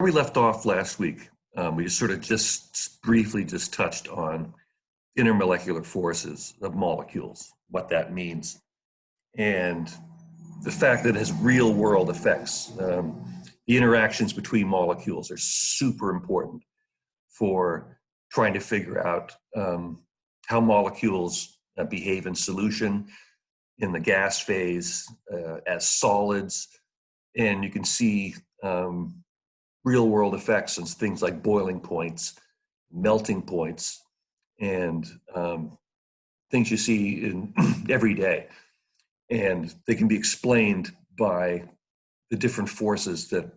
We left off last week, we just sort of briefly touched on intermolecular forces of molecules, what that means, and the fact that it has real world effects. The interactions between molecules are super important for trying to figure out how molecules behave in solution, in the gas phase, as solids, and you can see real world effects on things like boiling points, melting points, and things you see in every day. And they can be explained by the different forces that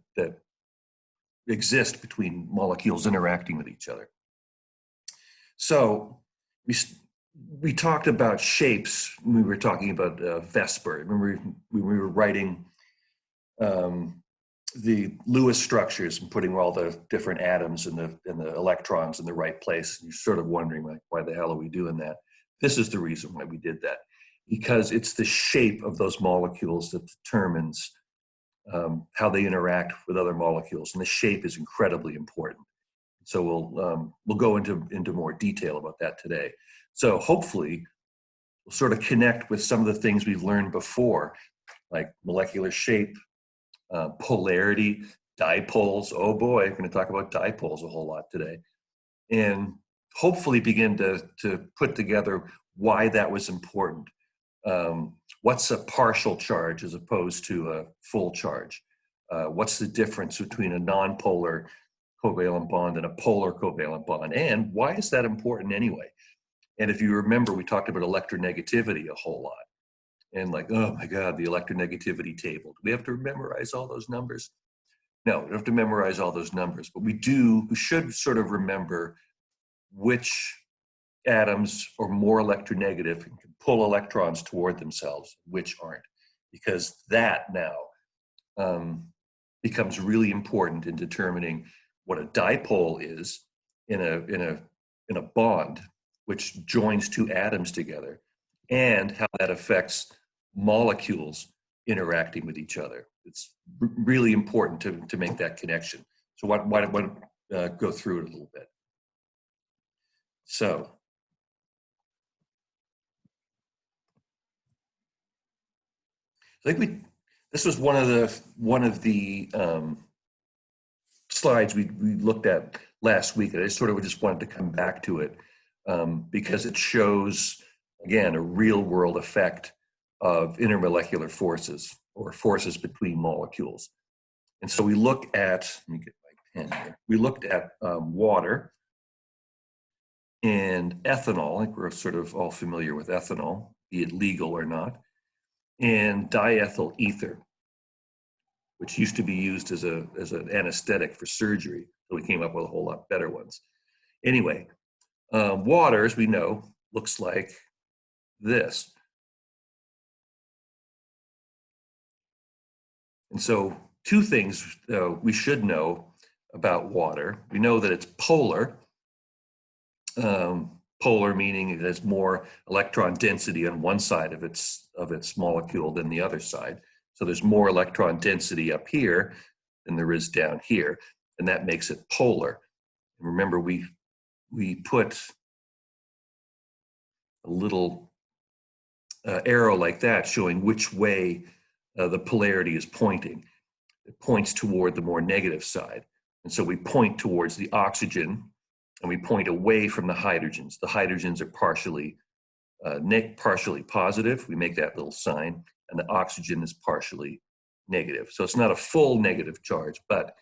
exist between molecules interacting with each other. So we talked about shapes when we were talking about Vesper. Remember we were writing the Lewis structures and putting all the different atoms and the electrons in the right place. And you're sort of wondering, like, why the hell are we doing that? This is the reason why we did that, because it's the shape of those molecules that determines how they interact with other molecules, and the shape is incredibly important. So we'll go into more detail about that today. So hopefully we'll sort of connect with some of the things we've learned before, like molecular shape, polarity, dipoles. Oh boy, we're going to talk about dipoles a whole lot today, and hopefully begin to put together why that was important. What's a partial charge as opposed to a full charge? What's the difference between a non-polar covalent bond and a polar covalent bond? And why is that important anyway? And if you remember, we talked about electronegativity a whole lot. And like, oh my God, the electronegativity table. Do we have to memorize all those numbers? No, we don't have to memorize all those numbers, but we should sort of remember which atoms are more electronegative and can pull electrons toward themselves, which aren't, because that now becomes really important in determining what a dipole is in a bond which joins two atoms together, and how that affects molecules interacting with each other. It's really important to make that connection. So why don't go through it a little bit. So I think this was one of the slides we looked at last week, and I sort of just wanted to come back to it because it shows, again, a real world effect of intermolecular forces, or forces between molecules. And so we look at, let me get my pen here. We looked at water and ethanol. I think we're sort of all familiar with ethanol, be it legal or not, and diethyl ether, which used to be used as an anesthetic for surgery. So we came up with a whole lot better ones. Anyway, water, as we know, looks like this. And so two things we should know about water. We know that it's polar. Polar meaning it has more electron density on one side of its molecule than the other side. So there's more electron density up here than there is down here, and that makes it polar. And remember, we put a little arrow like that showing which way the polarity is pointing. It points toward the more negative side. And so we point towards the oxygen, and we point away from the hydrogens. The hydrogens are partially positive. We make that little sign, and the oxygen is partially negative. So it's not a full negative charge, but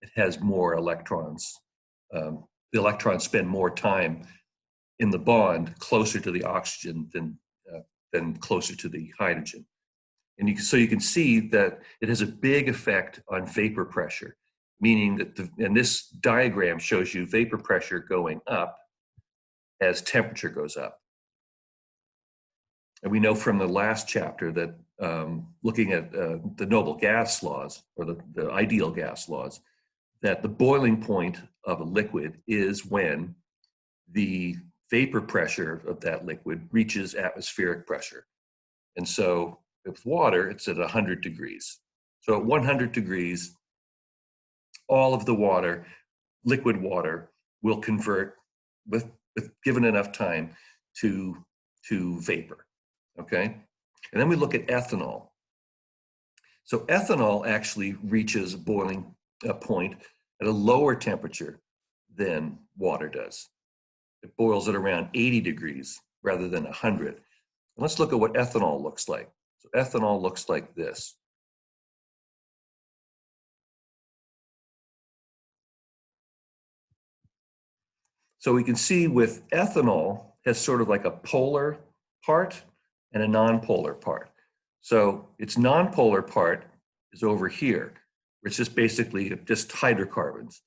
it has more electrons. The electrons spend more time in the bond closer to the oxygen than closer to the hydrogen. And so you can see that it has a big effect on vapor pressure, meaning that and this diagram shows you vapor pressure going up as temperature goes up. And we know from the last chapter that looking at the noble gas laws, or the ideal gas laws, that the boiling point of a liquid is when the vapor pressure of that liquid reaches atmospheric pressure. And so with water, it's at 100 degrees. So at 100 degrees, all of the water, liquid water, will convert with given enough time to vapor, okay? And then we look at ethanol. So ethanol actually reaches boiling point at a lower temperature than water does. It boils at around 80 degrees rather than 100. Let's look at what ethanol looks like. So ethanol looks like this. So we can see with ethanol has sort of like a polar part and a nonpolar part. So its nonpolar part is over here, which is basically just hydrocarbons.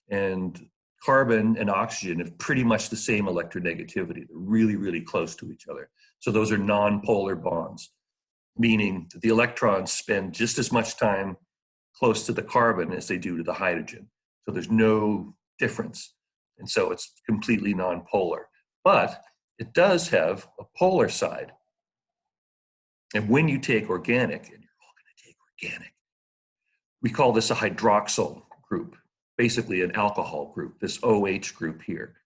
And carbon and oxygen have pretty much the same electronegativity. They're really, really close to each other. So those are nonpolar bonds, meaning that the electrons spend just as much time close to the carbon as they do to the hydrogen. So there's no difference. And so it's completely nonpolar. But it does have a polar side. And when you take organic, and you're all going to take organic, we call this a hydroxyl group, basically an alcohol group, this OH group here.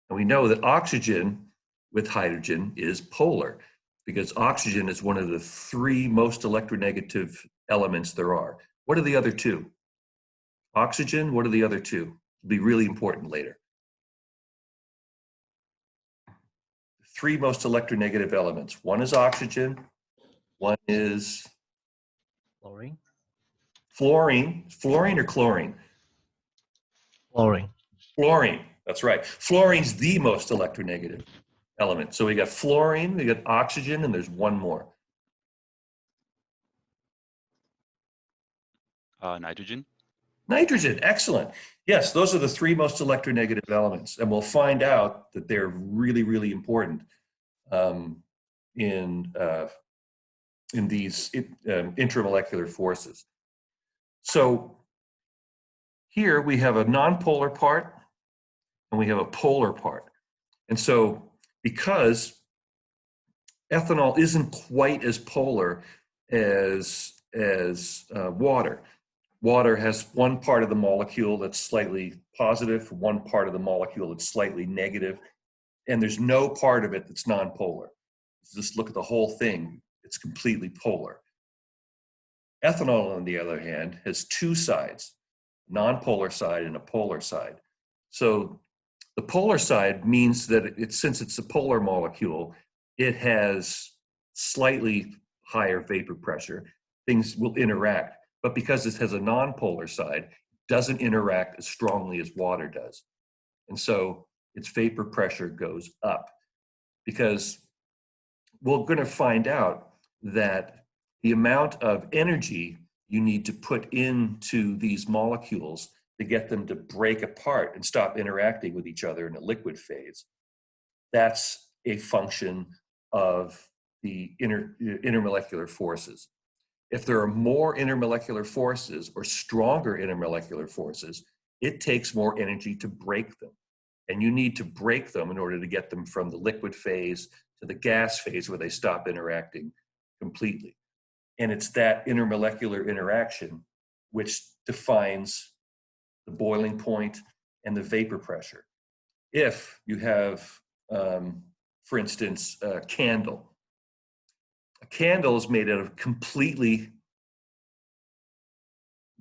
And we know that oxygen with hydrogen is polar because oxygen is one of the 3 most electronegative elements there are. What are the other 2? Oxygen, what are the other 2? It'll be really important later. 3 most electronegative elements. One is oxygen, one is Fluorine. Fluorine or chlorine? Fluorine. Fluorine, that's right. Fluorine's the most electronegative element. So we got fluorine, we got oxygen, and there's one more. Nitrogen. Nitrogen, excellent. Yes, those are the 3 most electronegative elements, and we'll find out that they're really, really important in these intramolecular forces. So here we have a nonpolar part and we have a polar part. And so because ethanol isn't quite as polar as water, water has one part of the molecule that's slightly positive, one part of the molecule that's slightly negative, and there's no part of it that's nonpolar. Just look at the whole thing, it's completely polar. Ethanol, on the other hand, has 2 sides, a nonpolar side and a polar side. So the polar side means that since it's a polar molecule, it has slightly higher vapor pressure. Things will interact, but because it has a nonpolar side, it doesn't interact as strongly as water does. And so its vapor pressure goes up because we're going to find out that the amount of energy you need to put into these molecules to get them to break apart and stop interacting with each other in a liquid phase, that's a function of the intermolecular forces. If there are more intermolecular forces or stronger intermolecular forces, it takes more energy to break them. And you need to break them in order to get them from the liquid phase to the gas phase where they stop interacting completely. And it's that intermolecular interaction which defines the boiling point and the vapor pressure. If you have, for instance, a candle is made out of completely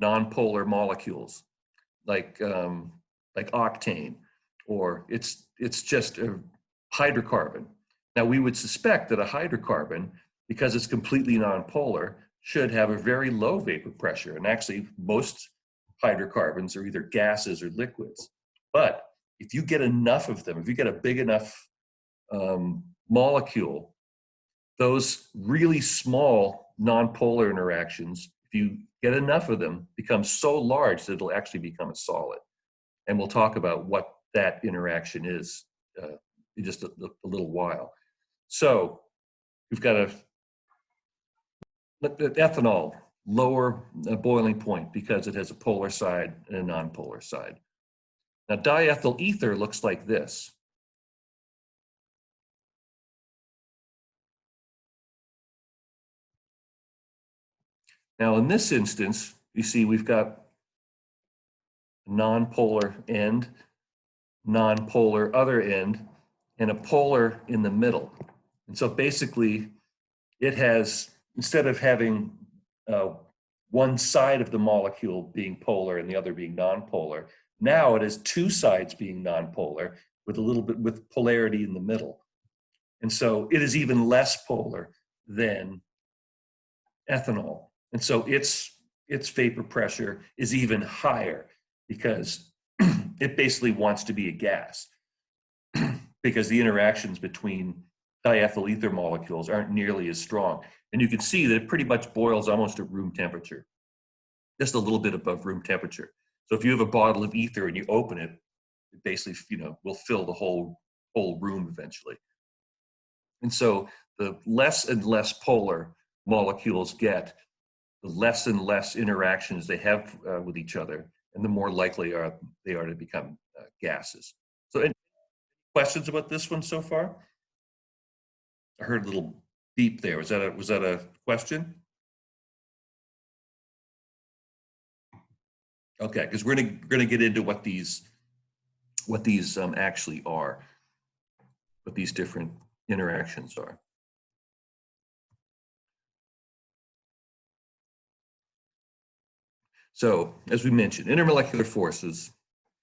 nonpolar molecules, like octane, or it's just a hydrocarbon. Now we would suspect that a hydrocarbon, because it's completely nonpolar, should have a very low vapor pressure. And actually, most hydrocarbons are either gases or liquids. But if you get enough of them, if you get a big enough molecule, those really small nonpolar interactions, if you get enough of them, become so large that it'll actually become a solid. And we'll talk about what that interaction is in just a little while. So we've got ethanol, lower boiling point because it has a polar side and a nonpolar side. Now diethyl ether looks like this. Now in this instance, you see we've got non-polar end, non-polar other end, and a polar in the middle. And so basically it has, instead of having one side of the molecule being polar and the other being non-polar, now it has two sides being non-polar with a little bit with polarity in the middle. And so it is even less polar than ethanol. And so its vapor pressure is even higher because it basically wants to be a gas because the interactions between diethyl ether molecules aren't nearly as strong. And you can see that it pretty much boils almost at room temperature, just a little bit above room temperature. So if you have a bottle of ether and you open it, it basically, will fill the whole room eventually. And so the less and less polar molecules get, the less and less interactions they have with each other, and the more likely they are to become gases. So any questions about this one so far? I heard a little beep there. Was that a question? Okay, because we're gonna get into what these actually are, what these different interactions are. So, as we mentioned, intermolecular forces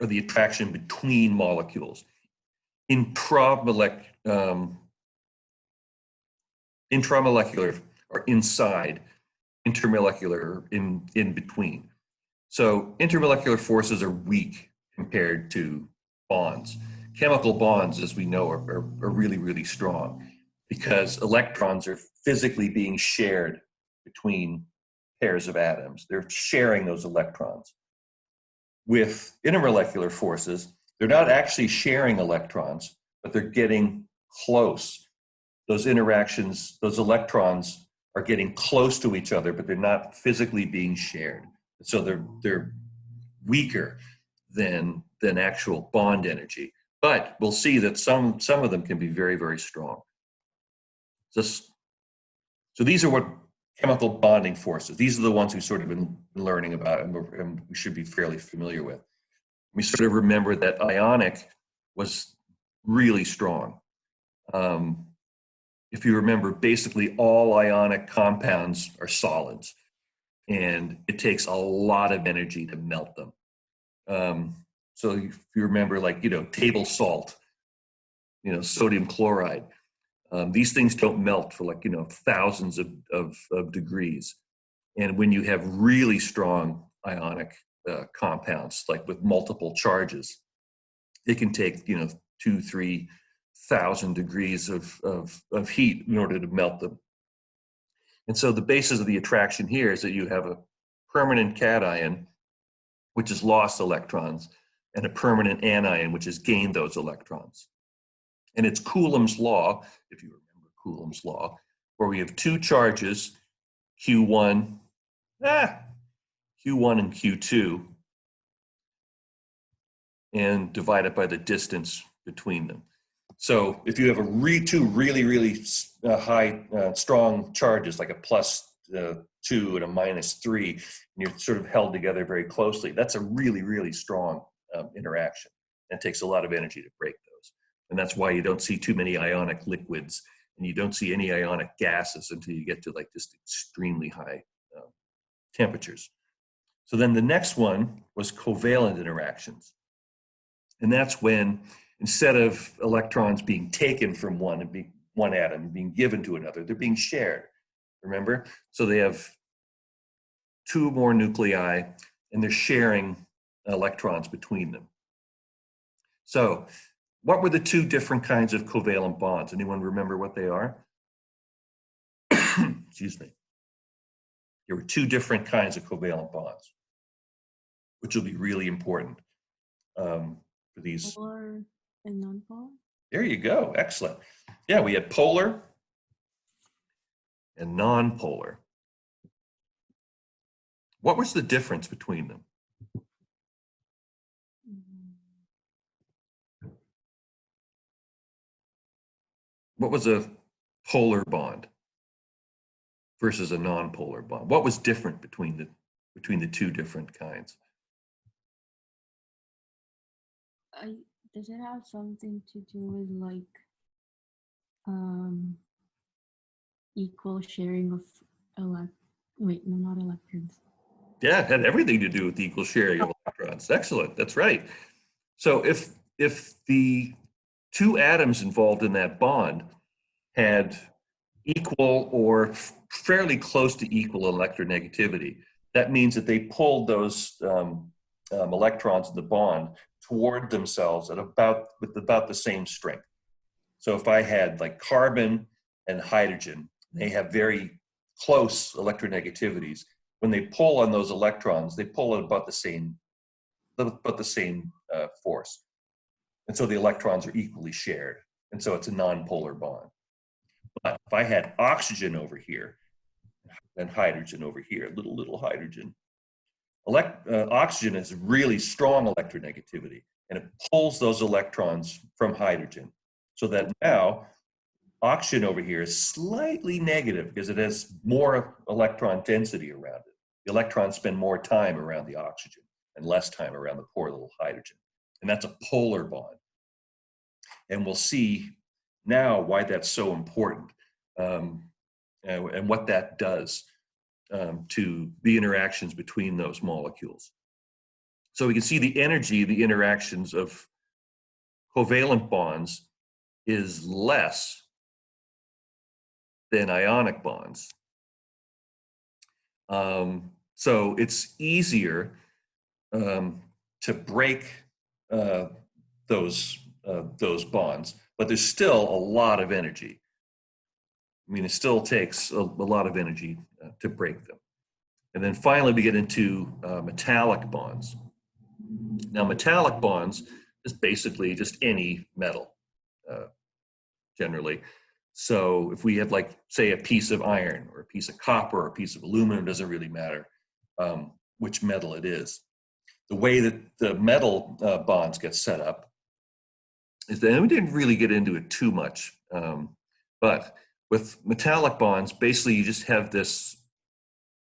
are the attraction between molecules. Intramolecular are inside, intermolecular in between. So intermolecular forces are weak compared to bonds. Chemical bonds, as we know, are really, really strong because electrons are physically being shared between pairs of atoms. They're sharing those electrons. With intermolecular forces, they're not actually sharing electrons, but they're getting close. Those interactions, those electrons are getting close to each other, but they're not physically being shared. So they're weaker than actual bond energy. But we'll see that some of them can be very, very strong. So these are what chemical bonding forces. These are the ones we've sort of been learning about and we should be fairly familiar with. We sort of remember that ionic was really strong. If you remember, basically all ionic compounds are solids, and it takes a lot of energy to melt them. So if you remember, like, table salt, sodium chloride, these things don't melt for like, thousands of degrees. And when you have really strong ionic compounds, like with multiple charges, it can take, 2,000-3,000 degrees of heat in order to melt them. And so the basis of the attraction here is that you have a permanent cation, which has lost electrons, and a permanent anion, which has gained those electrons. And it's Coulomb's law, if you remember Coulomb's law, where we have two charges, Q1 and Q2, and divide it by the distance between them. So if you have two really, really high, strong charges, like a +2 and a -3, and you're sort of held together very closely, that's a really, really strong interaction. And it takes a lot of energy to break those. And that's why you don't see too many ionic liquids, and you don't see any ionic gases until you get to like just extremely high temperatures. So then the next one was covalent interactions. And that's when, instead of electrons being taken from one atom and being given to another, they're being shared, remember? So they have two more nuclei, and they're sharing electrons between them. So what were the two different kinds of covalent bonds? Anyone remember what they are? Excuse me. There were two different kinds of covalent bonds, which will be really important for these. Polar and non-polar? There you go. Excellent. Yeah, we had polar and non-polar. What was the difference between them? What was a polar bond versus a non-polar bond? What was different between the two different kinds? does it have something to do with like um equal sharing of wait, no, not electrons. Yeah, it had everything to do with the equal sharing of electrons. Excellent, that's right. So if the two atoms involved in that bond had equal or fairly close to equal electronegativity, that means that they pulled those electrons in the bond toward themselves with about the same strength. So if I had like carbon and hydrogen, they have very close electronegativities. When they pull on those electrons, they pull at about the same force. And so the electrons are equally shared. And so it's a nonpolar bond. But if I had oxygen over here and hydrogen over here, little hydrogen, oxygen has really strong electronegativity, and it pulls those electrons from hydrogen. So that now oxygen over here is slightly negative because it has more electron density around it. The electrons spend more time around the oxygen and less time around the poor little hydrogen. And that's a polar bond. And we'll see now why that's so important and what that does to the interactions between those molecules. So we can see the energy, the interactions of covalent bonds is less than ionic bonds. So it's easier to break those bonds, but there's still a lot of energy. I mean, it still takes a lot of energy to break them. And then finally, we get into metallic bonds. Now, metallic bonds is basically just any metal, generally. So if we have, like, say, a piece of iron or a piece of copper or a piece of aluminum, doesn't really matter which metal it is. The way that the metal bonds get set up is that, and we didn't really get into it too much, but with metallic bonds, basically you just have this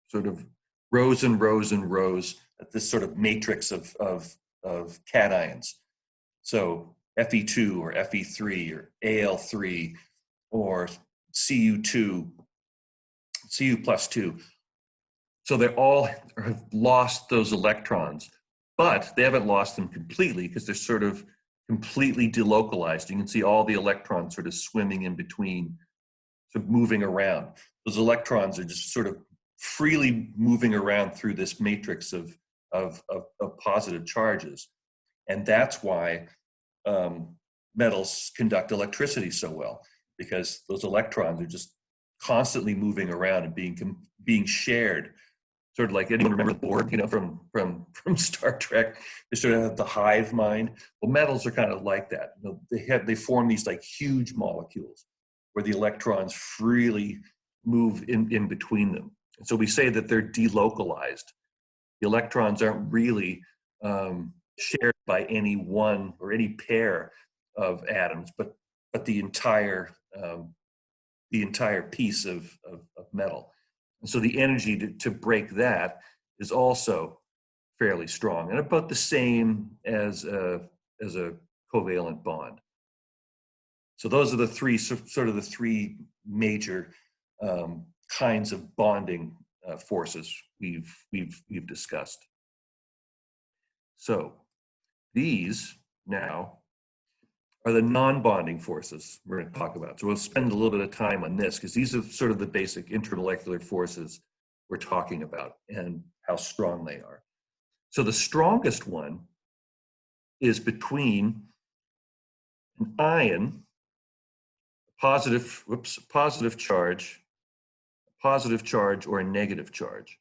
sort of rows and rows and rows, this sort of matrix of cations. So Fe2 or Fe3 or Al3 or Cu2, Cu plus 2. So they all have lost those electrons, but they haven't lost them completely because they're sort of completely delocalized. You can see all the electrons sort of swimming in between, sort of moving around. Those electrons are just sort of freely moving around through this matrix of positive charges. And that's why metals conduct electricity so well, because those electrons are just constantly moving around and being shared. Sort of like, anyone remember the Borg, from Star Trek? They sort of have the hive mind. Well, metals are kind of like that. They form these like huge molecules where the electrons freely move in between them. And so we say that they're delocalized. The electrons aren't really shared by any one or any pair of atoms, but the entire piece of metal. And so the energy to break that is also fairly strong and about the same as a covalent bond. So those are the three the three major kinds of bonding forces we've discussed. So these now are the non-bonding forces we're going to talk about. So we'll spend a little bit of time on this because these are sort of the basic intermolecular forces we're talking about and how strong they are. So the strongest one is between an ion, positive charge or a negative charge.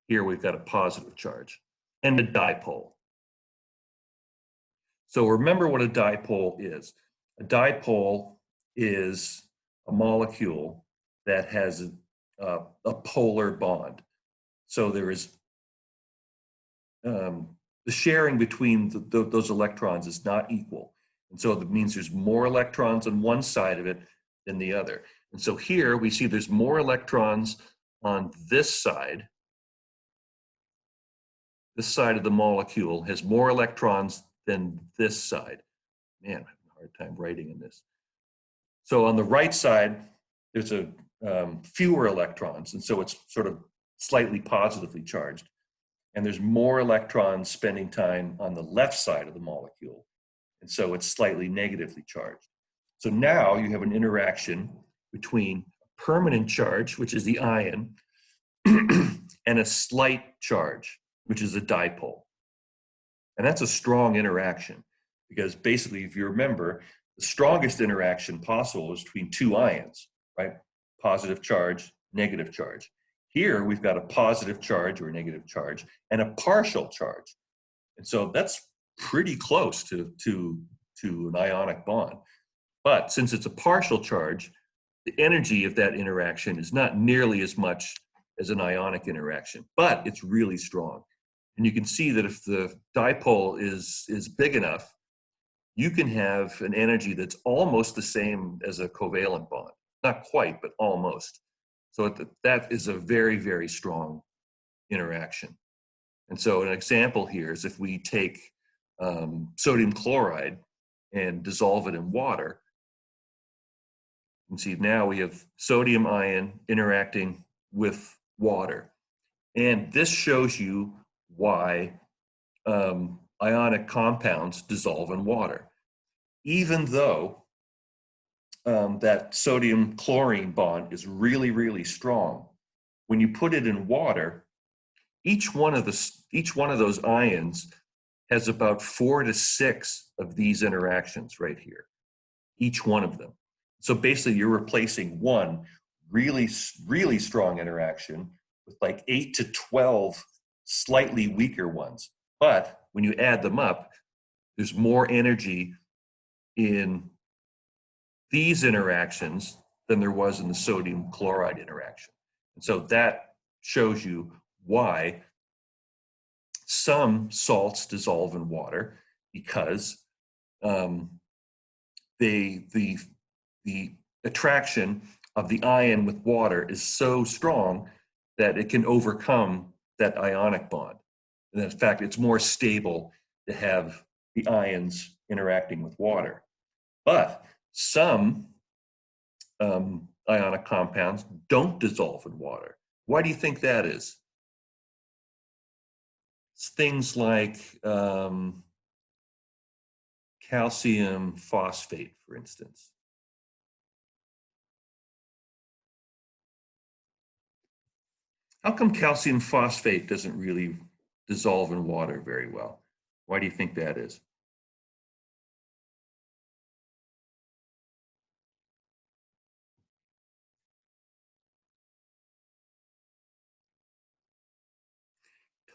Here we've got a positive charge, and a dipole. So remember what a dipole is. A dipole is a molecule that has a polar bond. So there is the sharing between those electrons is not equal. And so that means there's more electrons on one side of it than the other. And so here we see there's more electrons on this side. This side of the molecule has more electrons than this side. Man, I'm having a hard time writing in this. So on the right side, there's a fewer electrons, and so it's sort of slightly positively charged. And there's more electrons spending time on the left side of the molecule, and so it's slightly negatively charged. So now you have an interaction between permanent charge, which is the ion, and a slight charge, which is a dipole. And that's a strong interaction because basically, if you remember, the strongest interaction possible is between two ions, right? Positive charge, negative charge. Here, we've got a positive charge or a negative charge and a partial charge. And so that's pretty close to an ionic bond. But since it's a partial charge, the energy of that interaction is not nearly as much as an ionic interaction, but it's really strong. And you can see that if the dipole is big enough, you can have an energy that's almost the same as a covalent bond. Not quite, but almost. So that is a very, very strong interaction. And so an example here is if we take sodium chloride and dissolve it in water, you can see now we have sodium ion interacting with water. And this shows you why ionic compounds dissolve in water. Even though that sodium chlorine bond is really, really strong, when you put it in water, each one of those ions has about 4 to 6 of these interactions right here, each one of them. So basically you're replacing one really, really strong interaction with like 8 to 12 slightly weaker ones. But when you add them up, there's more energy in these interactions than there was in the sodium chloride interaction. And so that shows you why some salts dissolve in water, because the attraction of the ion with water is so strong that it can overcome that ionic bond. And in fact, it's more stable to have the ions interacting with water. But some ionic compounds don't dissolve in water. Why do you think that is? It's things like calcium phosphate, for instance. How come calcium phosphate doesn't really dissolve in water very well? Why do you think that is?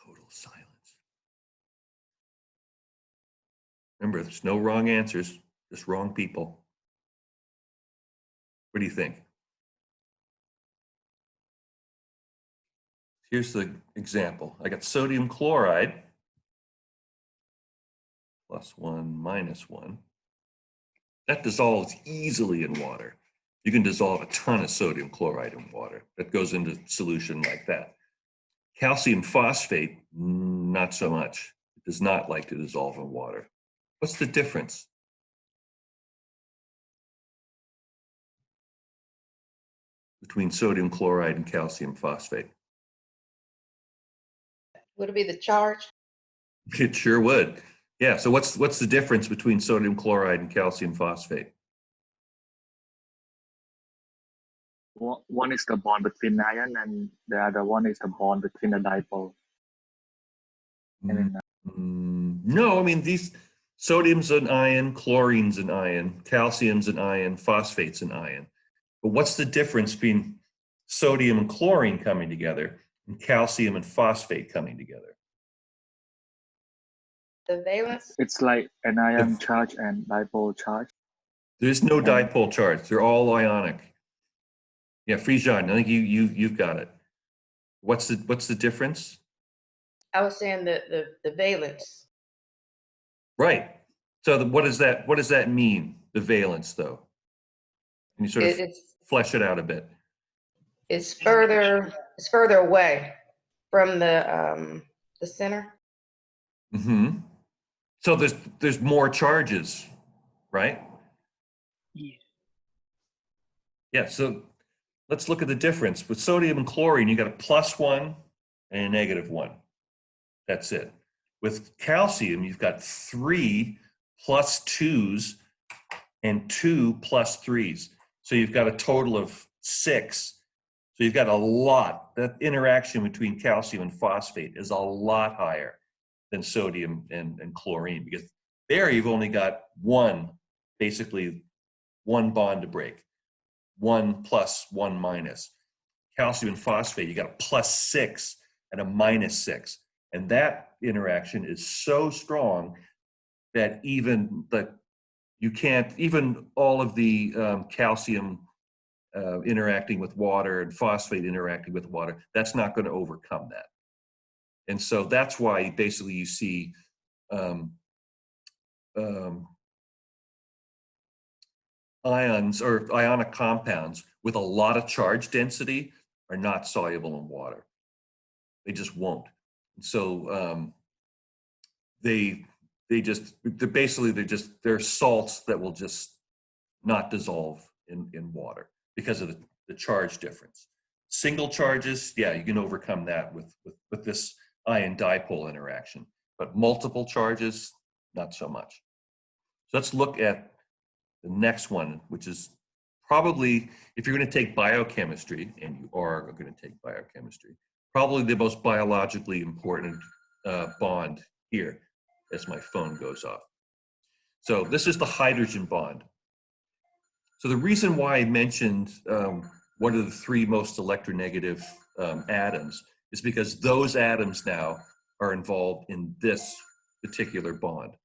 Total silence. Remember, there's no wrong answers, just wrong people. What do you think? Here's the example. I got sodium chloride, +1, -1. That dissolves easily in water. You can dissolve a ton of sodium chloride in water. That goes into solution like that. Calcium phosphate, not so much. It does not like to dissolve in water. What's the difference? Between sodium chloride and calcium phosphate? Would it be the charge? It sure would. Yeah, so what's the difference between sodium chloride and calcium phosphate? One is the bond between ion, and the other one is the bond between the dipole. No, I mean, these sodium's an ion, chlorine's an ion, calcium's an ion, phosphate's an ion. But what's the difference between sodium and chlorine coming together and calcium and phosphate coming together? The valence? It's like an ion charge and dipole charge. There's no dipole charge. They're all ionic. Yeah, Frijan, I think you've got it. What's the difference? I was saying the valence. Right. So what does that mean? The valence, though. Can you sort of flesh it out a bit? It's further away from the center. Mm-hmm. So there's more charges, right? Yeah. Yeah, so let's look at the difference. With sodium and chlorine, you got a +1 and a -1. That's it. With calcium, you've got 3 +2s and 2 +3s. So you've got a total of 6. So you've got a lot. That interaction between calcium and phosphate is a lot higher than sodium and chlorine, because there you've only got basically one bond to break. 1 plus, 1 minus. Calcium and phosphate, you got a +6 and a -6. And that interaction is so strong that even all of the calcium interacting with water and phosphate interacting with water, that's not going to overcome that. And so that's why basically you see ions or ionic compounds with a lot of charge density are not soluble in water. They just won't. So they're salts that will just not dissolve in water because of the charge difference. Single charges, yeah, you can overcome that with this ion dipole interaction, but multiple charges, not so much. So let's look at the next one, which is probably, if you're going to take biochemistry, and you are going to take biochemistry, probably the most biologically important bond here, as my phone goes off. So this is the hydrogen bond. So the reason why I mentioned one of the 3 most electronegative atoms is because those atoms now are involved in this particular bond.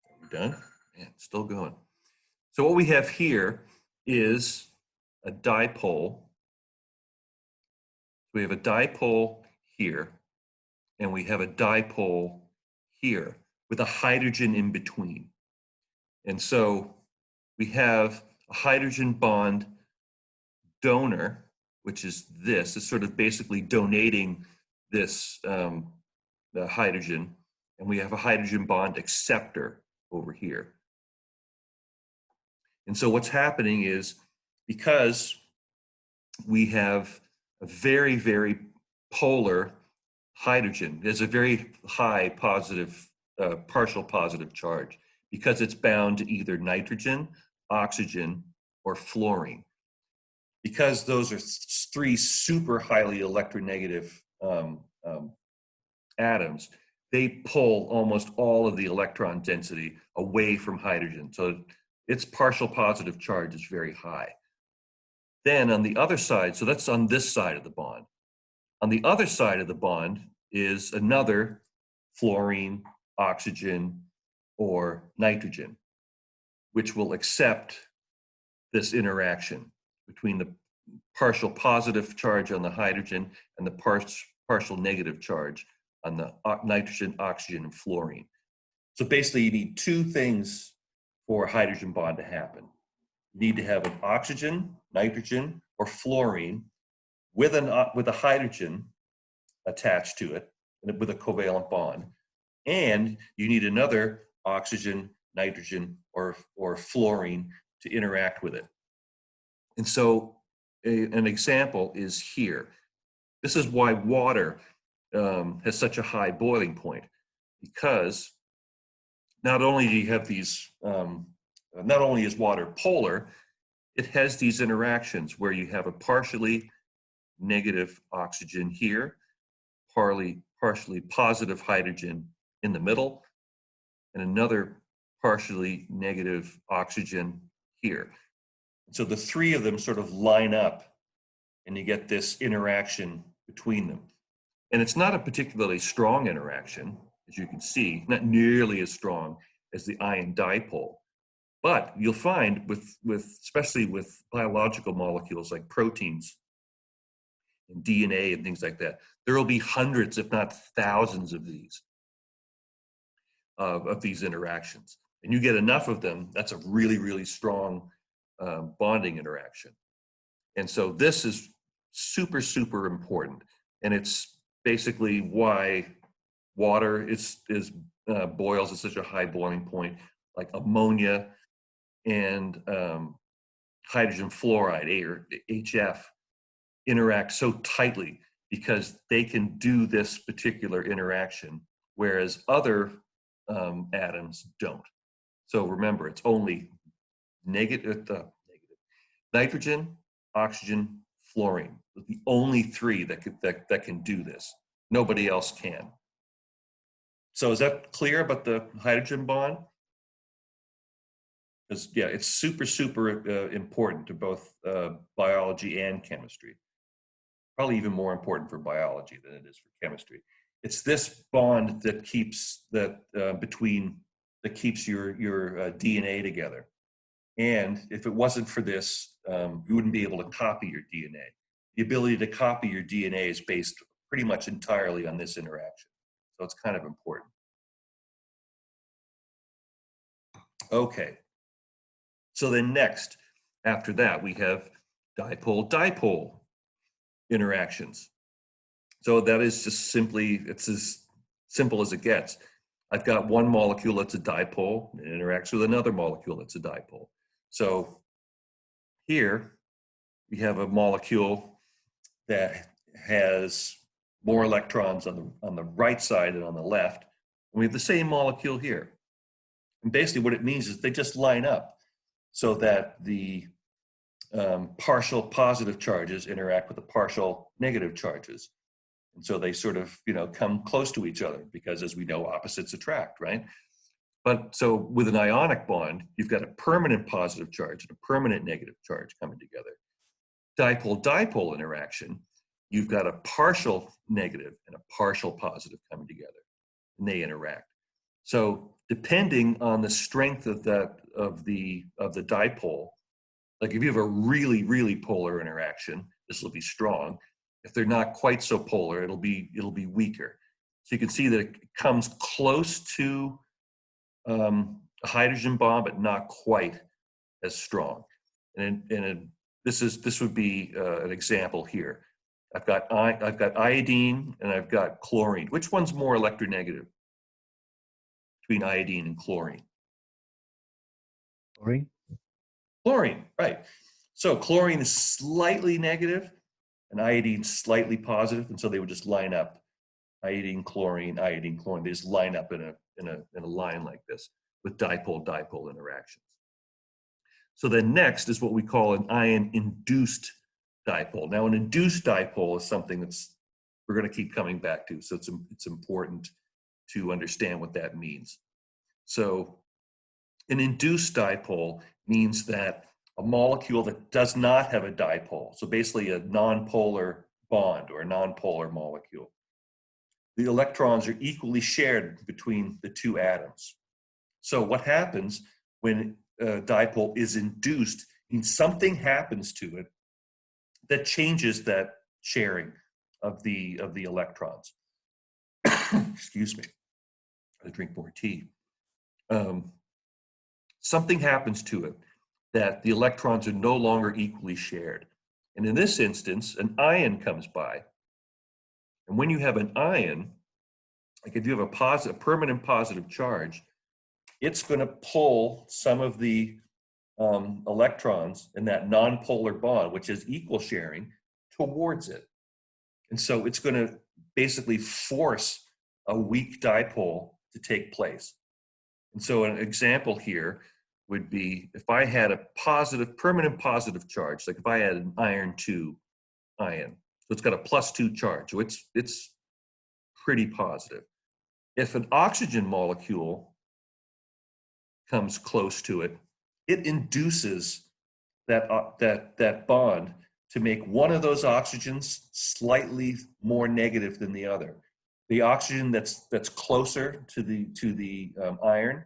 Are we done? Man, still going. So what we have here is a dipole. We have a dipole here, and we have a dipole here with a hydrogen in between. And so we have a hydrogen bond donor, which is this. It's sort of basically donating this the hydrogen, and we have a hydrogen bond acceptor over here. And so what's happening is, because we have a very, very polar hydrogen, there's a very high positive, partial positive charge, because it's bound to either nitrogen, oxygen, or fluorine. Because those are 3 super highly electronegative atoms, they pull almost all of the electron density away from hydrogen. So its partial positive charge is very high. Then on the other side, so that's on this side of the bond. On the other side of the bond is another fluorine, oxygen, or nitrogen, which will accept this interaction between the partial positive charge on the hydrogen and the partial negative charge on the nitrogen, oxygen, and fluorine. So basically you need 2 things for a hydrogen bond to happen. You need to have an oxygen, nitrogen, or fluorine with a hydrogen attached to it with a covalent bond. And you need another oxygen, nitrogen, or fluorine to interact with it. And so an example is here. This is why water has such a high boiling point, because not only do you have these, not only is water polar, it has these interactions where you have a partially negative oxygen here, partially positive hydrogen in the middle, and another partially negative oxygen here. So the 3 of them sort of line up, and you get this interaction between them. And it's not a particularly strong interaction, as you can see, not nearly as strong as the ion dipole. But you'll find especially with biological molecules like proteins and DNA and things like that, there will be hundreds, if not thousands of these interactions. And you get enough of them, that's a really, really strong bonding interaction. And so this is super, super important. And it's basically why water boils at such a high boiling point, like ammonia and hydrogen fluoride, or HF, interact so tightly because they can do this particular interaction, whereas other atoms don't. So remember, it's only negative nitrogen, oxygen, fluorine. The only three that can do this. Nobody else can. So is that clear about the hydrogen bond? Because yeah, it's super, super important to both biology and chemistry. Probably even more important for biology than it is for chemistry. It's this bond that keeps that keeps your DNA together. And if it wasn't for this, you wouldn't be able to copy your DNA. The ability to copy your DNA is based pretty much entirely on this interaction. So it's kind of important. Okay. So then next, after that, we have dipole-dipole interactions. So that is just simply, it's as simple as it gets. I've got one molecule that's a dipole, and it interacts with another molecule that's a dipole. So here we have a molecule that has more electrons on the right side than on the left. And we have the same molecule here. And basically what it means is they just line up so that the partial positive charges interact with the partial negative charges. And so they sort of, come close to each other because, as we know, opposites attract, right? But so with an ionic bond, you've got a permanent positive charge and a permanent negative charge coming together. Dipole-dipole interaction, you've got a partial negative and a partial positive coming together, and they interact. So depending on the strength of the dipole, like if you have a really, really polar interaction, this will be strong. If they're not quite so polar, it'll be weaker. So you can see that it comes close to a hydrogen bond, but not quite as strong. And this would be an example here. I've got iodine and I've got chlorine. Which one's more electronegative between iodine and chlorine? Chlorine. Chlorine, right. So chlorine is slightly negative and iodine slightly positive, and so they would just line up. Iodine, chlorine, they just line up in a line like this with dipole-dipole interactions. So then next is what we call an ion-induced dipole. Now an induced dipole is something we're going to keep coming back to, so it's important to understand what that means. So an induced dipole means that a molecule that does not have a dipole, so basically a nonpolar bond or a nonpolar molecule, the electrons are equally shared between the two atoms. So what happens when a dipole is induced means something happens to it that changes that sharing of the electrons. Excuse me, I drink more tea. Something happens to it that the electrons are no longer equally shared. And in this instance, an ion comes by. And when you have an ion, like if you have a permanent positive charge, it's going to pull some of the electrons in that nonpolar bond, which is equal sharing, towards it. And so it's going to basically force a weak dipole to take place. And so an example here would be if I had a permanent positive charge, like if I had an iron 2 ion, so it's got a +2 charge, so it's pretty positive. If an oxygen molecule comes close to it, it induces that bond to make one of those oxygens slightly more negative than the other. The oxygen that's closer to the iron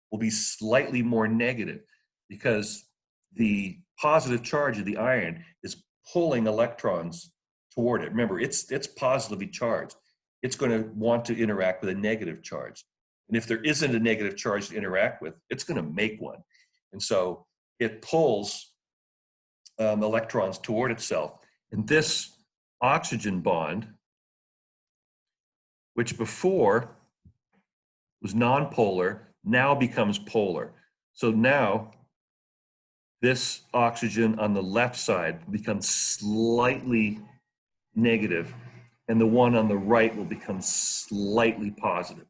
will be slightly more negative because the positive charge of the iron is pulling electrons toward it. Remember, it's positively charged. It's going to want to interact with a negative charge. And if there isn't a negative charge to interact with, it's going to make one. And so it pulls electrons toward itself. And this oxygen bond which before was nonpolar, now becomes polar. So now this oxygen on the left side becomes slightly negative, and the one on the right will become slightly positive,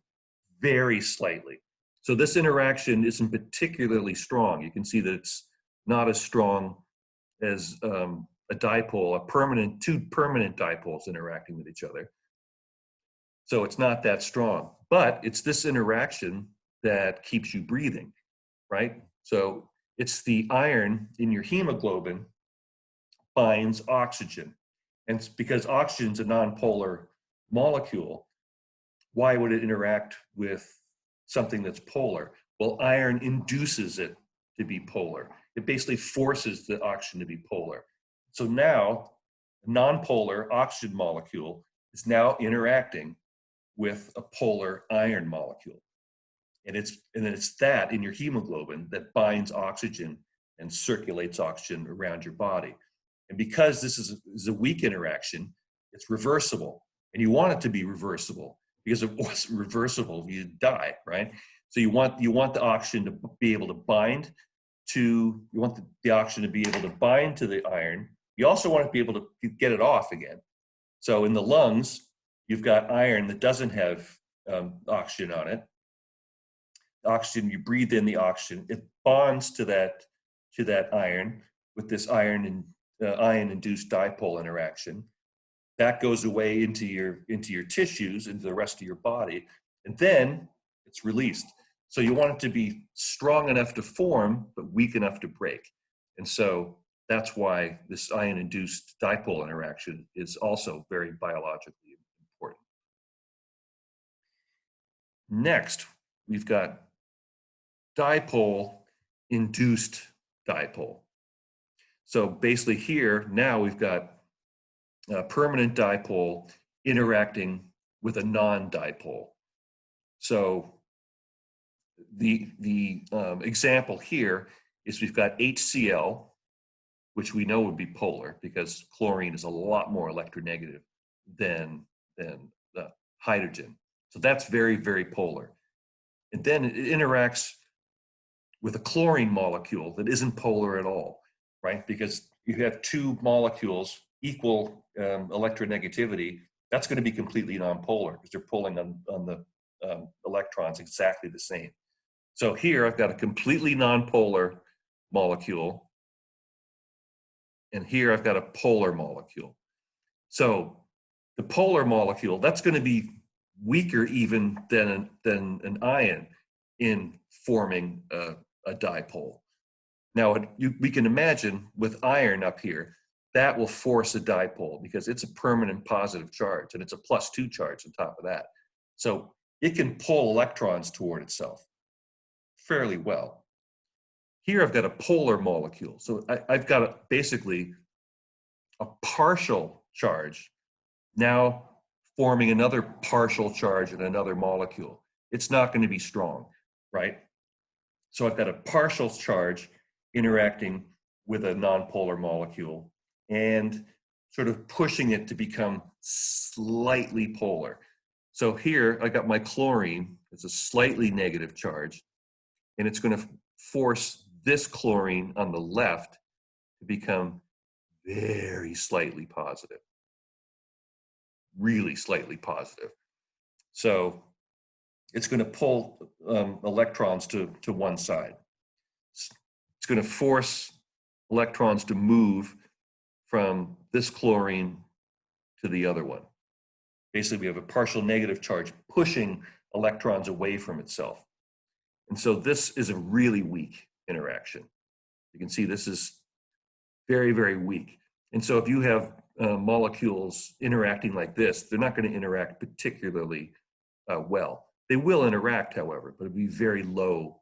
very slightly. So this interaction isn't particularly strong. You can see that it's not as strong as a dipole, two permanent dipoles interacting with each other. So it's not that strong, but it's this interaction that keeps you breathing, right? So it's the iron in your hemoglobin binds oxygen. And it's because oxygen's a nonpolar molecule, why would it interact with something that's polar? Well, iron induces it to be polar. It basically forces the oxygen to be polar. So now, a nonpolar oxygen molecule is now interacting with a polar iron molecule. And then it's that in your hemoglobin that binds oxygen and circulates oxygen around your body. And because this is a weak interaction, it's reversible. And you want it to be reversible, because if it wasn't reversible, you'd die, right? So you want the oxygen to be able to bind to, you want the oxygen to be able to bind to the iron. You also want to be able to get it off again. So in the lungs, you've got iron that doesn't have oxygen on it. Oxygen, you breathe in the oxygen, it bonds to that iron with this ion-induced dipole interaction. That goes away into your tissues, into the rest of your body, and then it's released. So you want it to be strong enough to form, but weak enough to break. And so that's why this ion-induced dipole interaction is also very biologically important. Next, we've got dipole-induced dipole. So basically here, now we've got a permanent dipole interacting with a non-dipole. So the example here is we've got HCl, which we know would be polar because chlorine is a lot more electronegative than the hydrogen. So that's very, very polar. And then it interacts with a chlorine molecule that isn't polar at all, right? Because you have two molecules, equal electronegativity, that's going to be completely nonpolar because they're pulling on the electrons exactly the same. So here I've got a completely nonpolar molecule, and here I've got a polar molecule. So the polar molecule, that's going to be weaker even than an ion in forming a dipole. Now, we can imagine with iron up here, that will force a dipole because it's a permanent positive charge, and it's a +2 charge on top of that. So it can pull electrons toward itself fairly well. Here I've got a polar molecule. So I've got basically a partial charge now forming another partial charge in another molecule. It's not going to be strong, right? So I've got a partial charge interacting with a nonpolar molecule and sort of pushing it to become slightly polar. So here I got my chlorine, it's a slightly negative charge, and it's going to force this chlorine on the left to become very slightly positive, really slightly positive. So it's going to pull electrons to one side. It's going to force electrons to move from this chlorine to the other one. Basically, we have a partial negative charge pushing electrons away from itself. And so this is a really weak interaction. You can see this is very, very weak. And so if you have molecules interacting like this, they're not going to interact particularly well. They will interact, however, but it'll be very low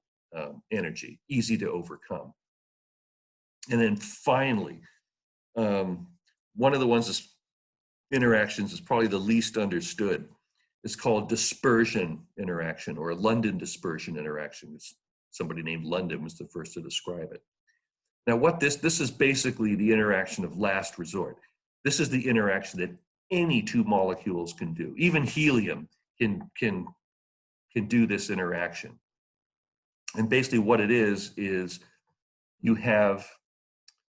energy, easy to overcome. And then finally, one of the ones that's interactions is probably the least understood. It's called dispersion interaction, or a London dispersion interaction. Somebody named London was the first to describe it. Now what this is basically the interaction of last resort. This is the interaction that any two molecules can do. Even helium can do this interaction. And basically what it is you have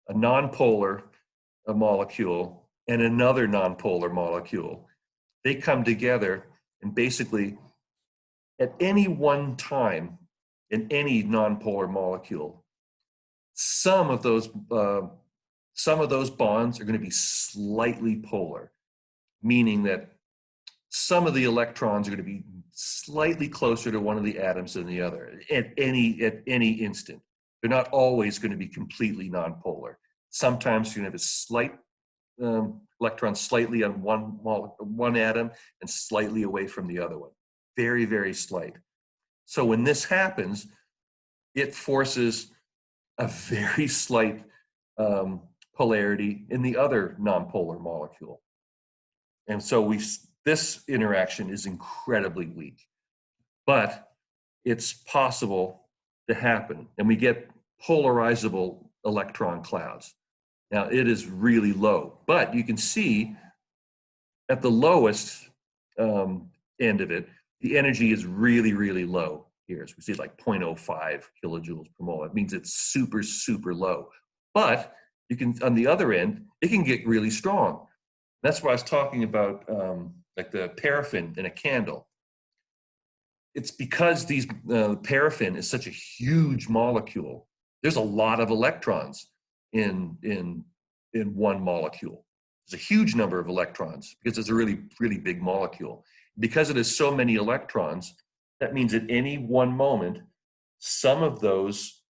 a nonpolar molecule and another nonpolar molecule. They come together, and basically at any one time in any nonpolar molecule, some of those bonds are going to be slightly polar, meaning that some of the electrons are going to be slightly closer to one of the atoms than the other at any instant. They're not always going to be completely nonpolar. Sometimes you're going to have a slight electron slightly on one atom and slightly away from the other one. Very, very slight. So when this happens, it forces a very slight polarity in the other nonpolar molecule. And so this interaction is incredibly weak, but it's possible to happen, and we get polarizable electron clouds. Now it is really low, but you can see at the lowest end of it, the energy is really, really low here. So we see like 0.05 kilojoules per mole. It means it's super, super low. But you can, on the other end, it can get really strong. That's why I was talking about like the paraffin in a candle. It's because these paraffin is such a huge molecule. There's a lot of electrons in one molecule. There's a huge number of electrons because it's a really, really big molecule. Because it has so many electrons, that means at any one moment, some of those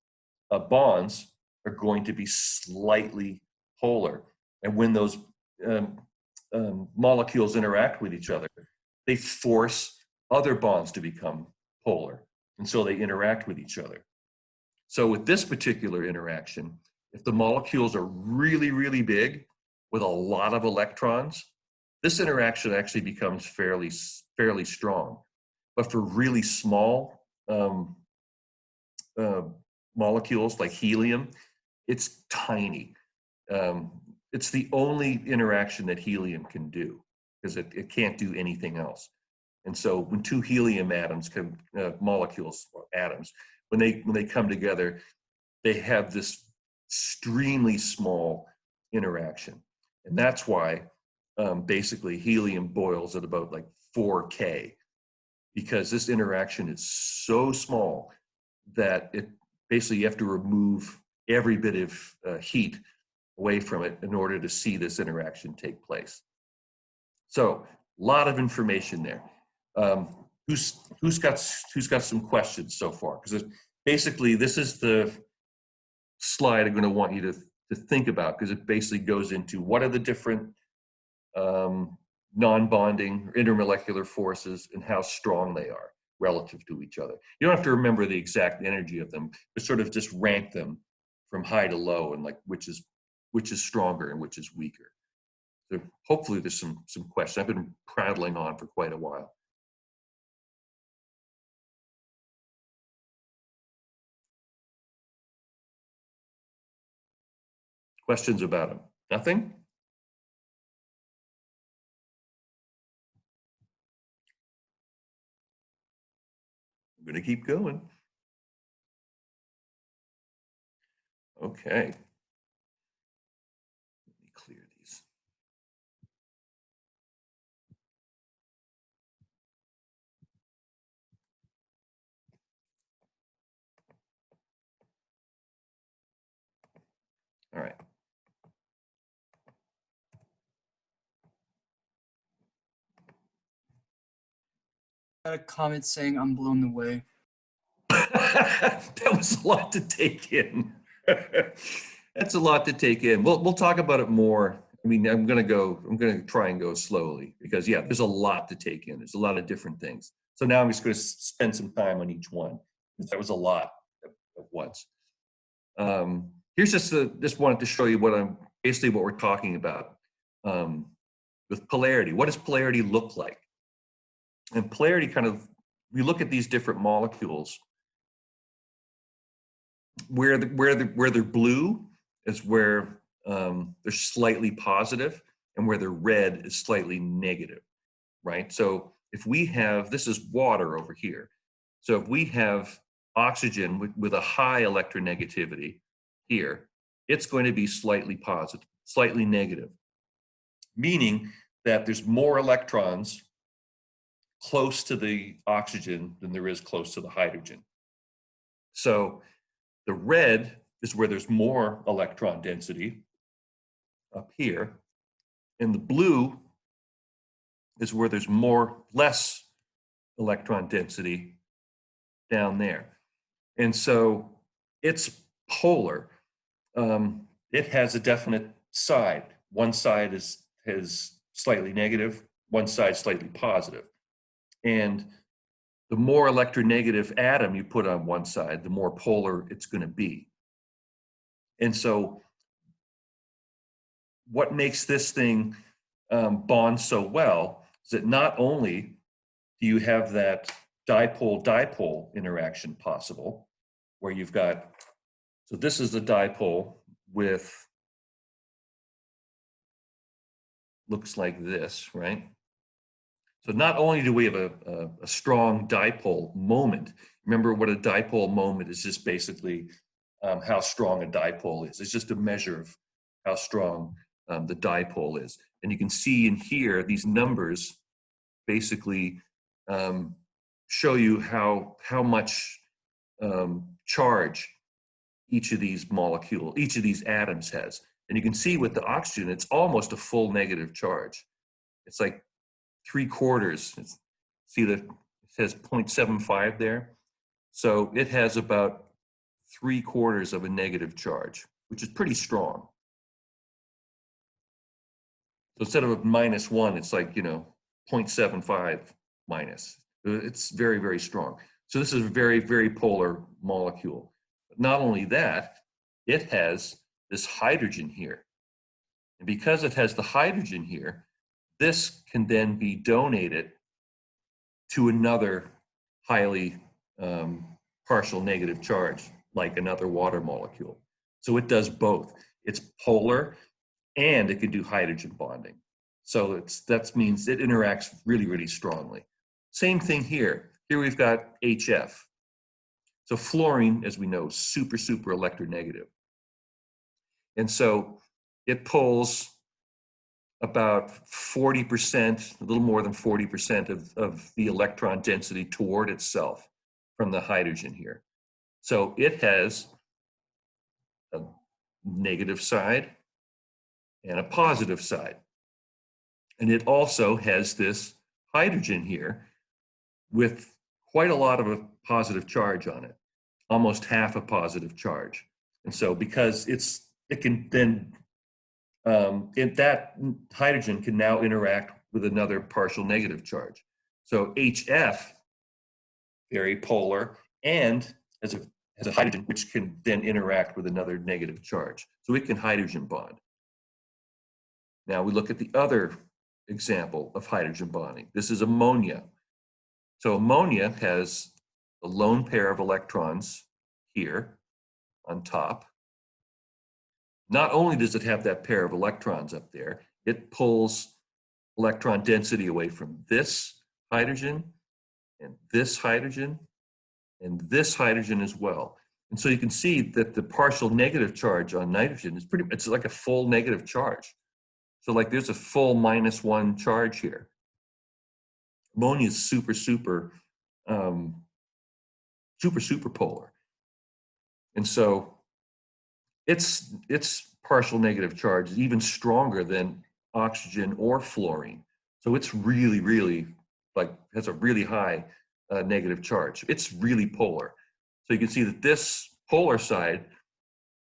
bonds are going to be slightly polar. And when those molecules interact with each other, they force other bonds to become polar. And so they interact with each other. So with this particular interaction, if the molecules are really, really big with a lot of electrons, this interaction actually becomes fairly strong. But for really small molecules like helium, it's tiny. It's the only interaction that helium can do because it can't do anything else. And so when two helium atoms molecules or atoms, when they come together, they have this extremely small interaction. And that's why basically helium boils at about like 4K, because this interaction is so small that it basically you have to remove every bit of heat away from it in order to see this interaction take place. So a lot of information there. Who's got some questions so far? Because basically this is the slide I'm going to want you to think about, because it basically goes into what are the different non-bonding or intermolecular forces and how strong they are relative to each other. You don't have to remember the exact energy of them, but sort of just rank them from high to low and like which is stronger and which is weaker. So hopefully there's some questions. I've been prattling on for quite a while. Questions about them? Nothing? I'm going to keep going. Okay. Let me clear these. All right. Got a comment saying I'm blown away. That was a lot to take in. That's a lot to take in. We'll talk about it more. I mean, I'm gonna try and go slowly because yeah, there's a lot to take in. There's a lot of different things. So now I'm just going to spend some time on each one because that was a lot at once. Here's just wanted to show you what we're talking about with polarity. What does polarity look like? And polarity we look at these different molecules. Where they're blue is where they're slightly positive, and where they're red is slightly negative, right? So if we have, this is water over here. So if we have oxygen with a high electronegativity here, it's going to be slightly positive, slightly negative, meaning that there's more electrons close to the oxygen than there is close to the hydrogen. So the red is where there's more electron density up here, and the blue is where there's less electron density down there. And so it's polar. It has a definite side. One side is slightly negative, one side slightly positive. And the more electronegative atom you put on one side, the more polar it's going to be. And so what makes this thing bond so well is that not only do you have that dipole-dipole interaction possible, where you've got, so this is the dipole with, looks like this, right? So not only do we have a strong dipole moment, remember what a dipole moment is, just basically how strong a dipole is. It's just a measure of how strong the dipole is. And you can see in here, these numbers basically show you how much charge each of these atoms has. And you can see with the oxygen, it's almost a full negative charge. It's like 3/4. See that it says 0.75 there? So it has about 3/4 of a negative charge, which is pretty strong. So instead of a -1, it's like, 0.75 minus. It's very, very strong. So this is a very, very polar molecule. But not only that, it has this hydrogen here. And because it has the hydrogen here, this can then be donated to another highly partial negative charge, like another water molecule. So it does both. It's polar and it can do hydrogen bonding. So that means it interacts really, really strongly. Same thing here. Here we've got HF. So fluorine, as we know, super, super electronegative. And so it pulls about 40%, a little more than 40% of the electron density toward itself from the hydrogen here. So it has a negative side and a positive side. And it also has this hydrogen here with quite a lot of a positive charge on it, almost half a positive charge. And so because it can then, that hydrogen can now interact with another partial negative charge. So HF, very polar, and has a hydrogen which can then interact with another negative charge. So it can hydrogen bond. Now we look at the other example of hydrogen bonding. This is ammonia. So ammonia has a lone pair of electrons here on top. Not only does it have that pair of electrons up there, it pulls electron density away from this hydrogen and this hydrogen and this hydrogen as well. And so you can see that the partial negative charge on nitrogen is it's like a full negative charge. So like there's a full -1 charge here. Ammonia is super, super polar. And so its partial negative charge is even stronger than oxygen or fluorine. So it's really, really has a really high negative charge. It's really polar. So you can see that this polar side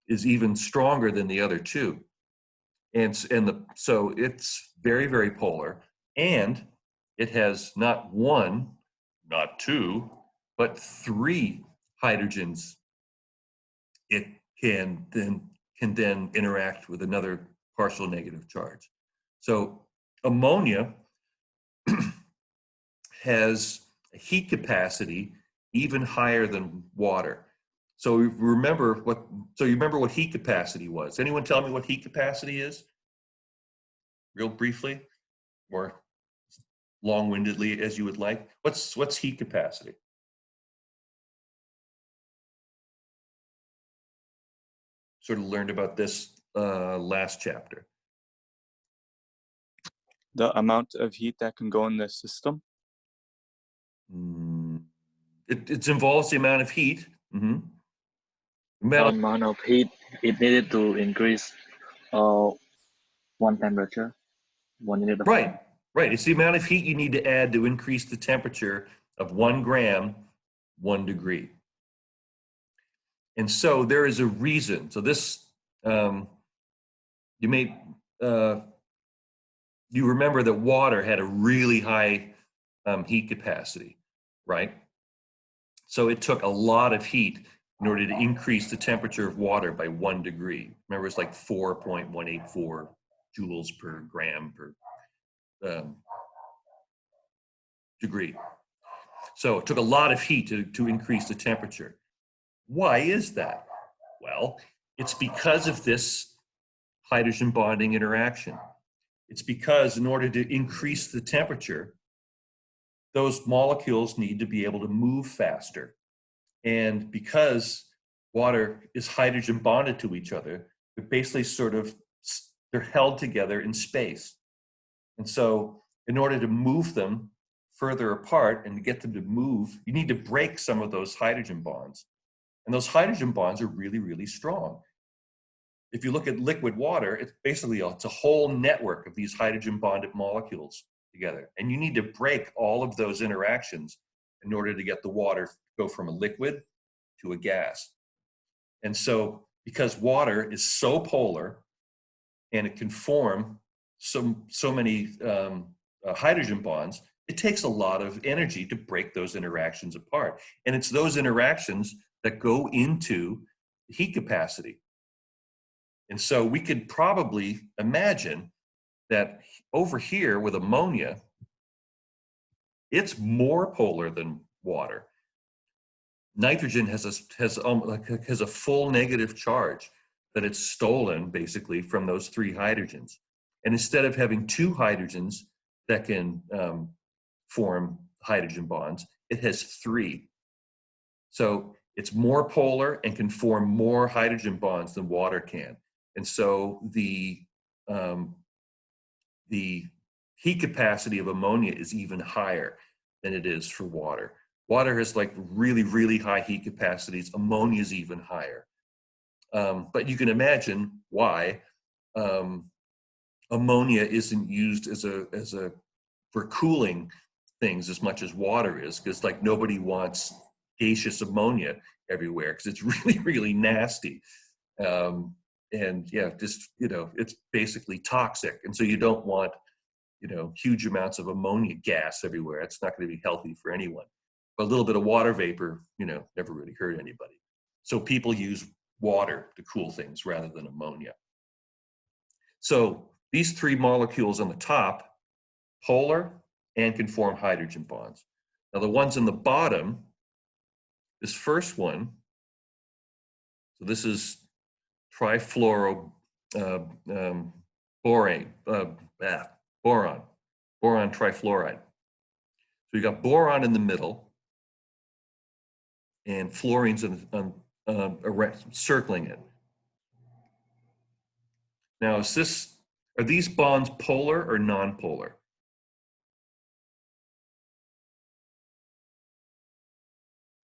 is even stronger than the other two. So it's very, very polar, and it has not one, not two, but 3 hydrogens. It can then interact with another partial negative charge. So ammonia has a heat capacity even higher than water. So you remember what heat capacity was. Anyone tell me what heat capacity is? Real briefly? Or long-windedly as you would like. What's heat capacity? Sort of learned about this last chapter. The amount of heat that can go in the system. It involves the amount of heat. The amount of heat it needed to increase one temperature, 1 unit of time. Right. It's the amount of heat you need to add to increase the temperature of 1 gram, 1 degree. And so there is a reason. So this, you remember that water had a really high heat capacity, right? So it took a lot of heat in order to increase the temperature of water by 1 degree. Remember, it's like 4.184 joules per gram per degree. So it took a lot of heat to increase the temperature. Why is that? Well, it's because of this hydrogen bonding interaction. It's because in order to increase the temperature, those molecules need to be able to move faster. And because water is hydrogen bonded to each other, they're basically they're held together in space. And so in order to move them further apart and to get them to move, you need to break some of those hydrogen bonds. And those hydrogen bonds are really, really strong. If you look at liquid water, it's basically it's a whole network of these hydrogen bonded molecules together. And you need to break all of those interactions in order to get the water to go from a liquid to a gas. And so because water is so polar and it can form so many hydrogen bonds, it takes a lot of energy to break those interactions apart. And it's those interactions that go into heat capacity. And so we could probably imagine that over here with ammonia, it's more polar than water. Nitrogen has a full negative charge that it's stolen basically from those 3 hydrogens. And instead of having 2 hydrogens that can form hydrogen bonds, it has 3. So it's more polar and can form more hydrogen bonds than water can. And so the heat capacity of ammonia is even higher than it is for water. Water has like really, really high heat capacities. Ammonia is even higher. But you can imagine why ammonia isn't used for cooling things as much as water is, because like nobody wants gaseous ammonia everywhere because it's really, really nasty. And yeah, just, it's basically toxic. And so you don't want, huge amounts of ammonia gas everywhere. It's not going to be healthy for anyone. But a little bit of water vapor, never really hurt anybody. So people use water to cool things rather than ammonia. So these 3 molecules on the top, polar and can form hydrogen bonds. Now the ones on the bottom, this first one, so this is trifluoro boron trifluoride. So you got boron in the middle and fluorine's circling it. Now are these bonds polar or non-polar?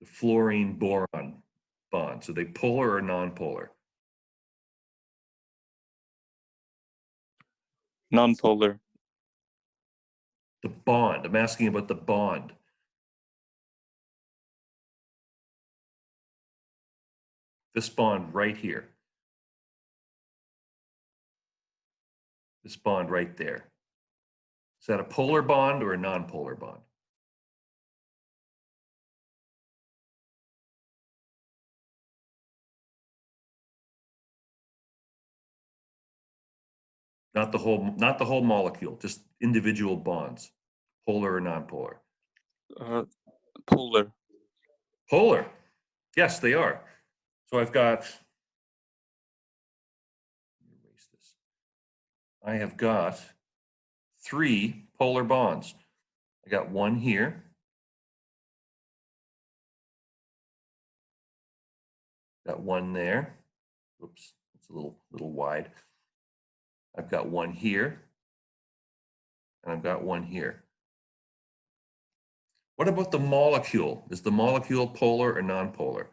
The fluorine boron bonds, are they polar or non-polar? Non-polar. The bond, I'm asking about the bond. This bond right here. This bond right there. Is that a polar bond or a non-polar bond? Not the whole molecule, just individual bonds, polar or non-polar. Polar. Polar, yes, they are. So I've got, erase this. I have got 3 polar bonds. I got one here. Got one there. Oops, it's a little wide. I've got one here, and I've got one here. What about the molecule? Is the molecule polar or nonpolar?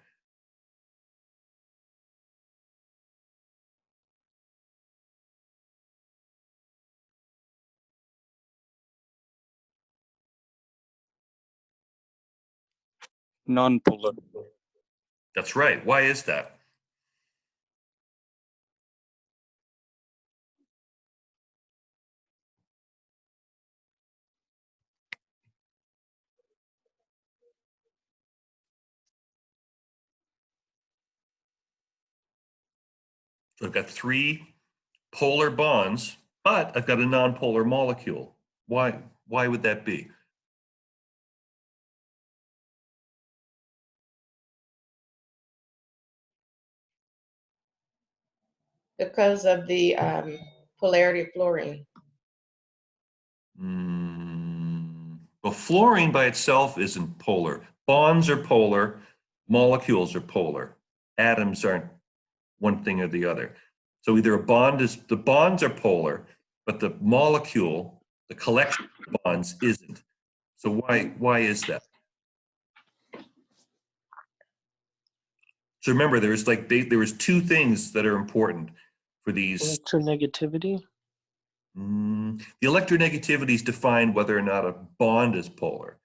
Non-polar. That's right. Why is that? So I've got 3 polar bonds, but I've got a nonpolar molecule. Why would that be? Because of the polarity of fluorine. Well, fluorine by itself isn't polar. Bonds are polar, molecules are polar. Atoms aren't one thing or the other. So either the bonds are polar, but the molecule, the collection of bonds isn't. So why is that? So remember, there was 2 things that are important for these. Electronegativity. The electronegativity is defined whether or not a bond is polar.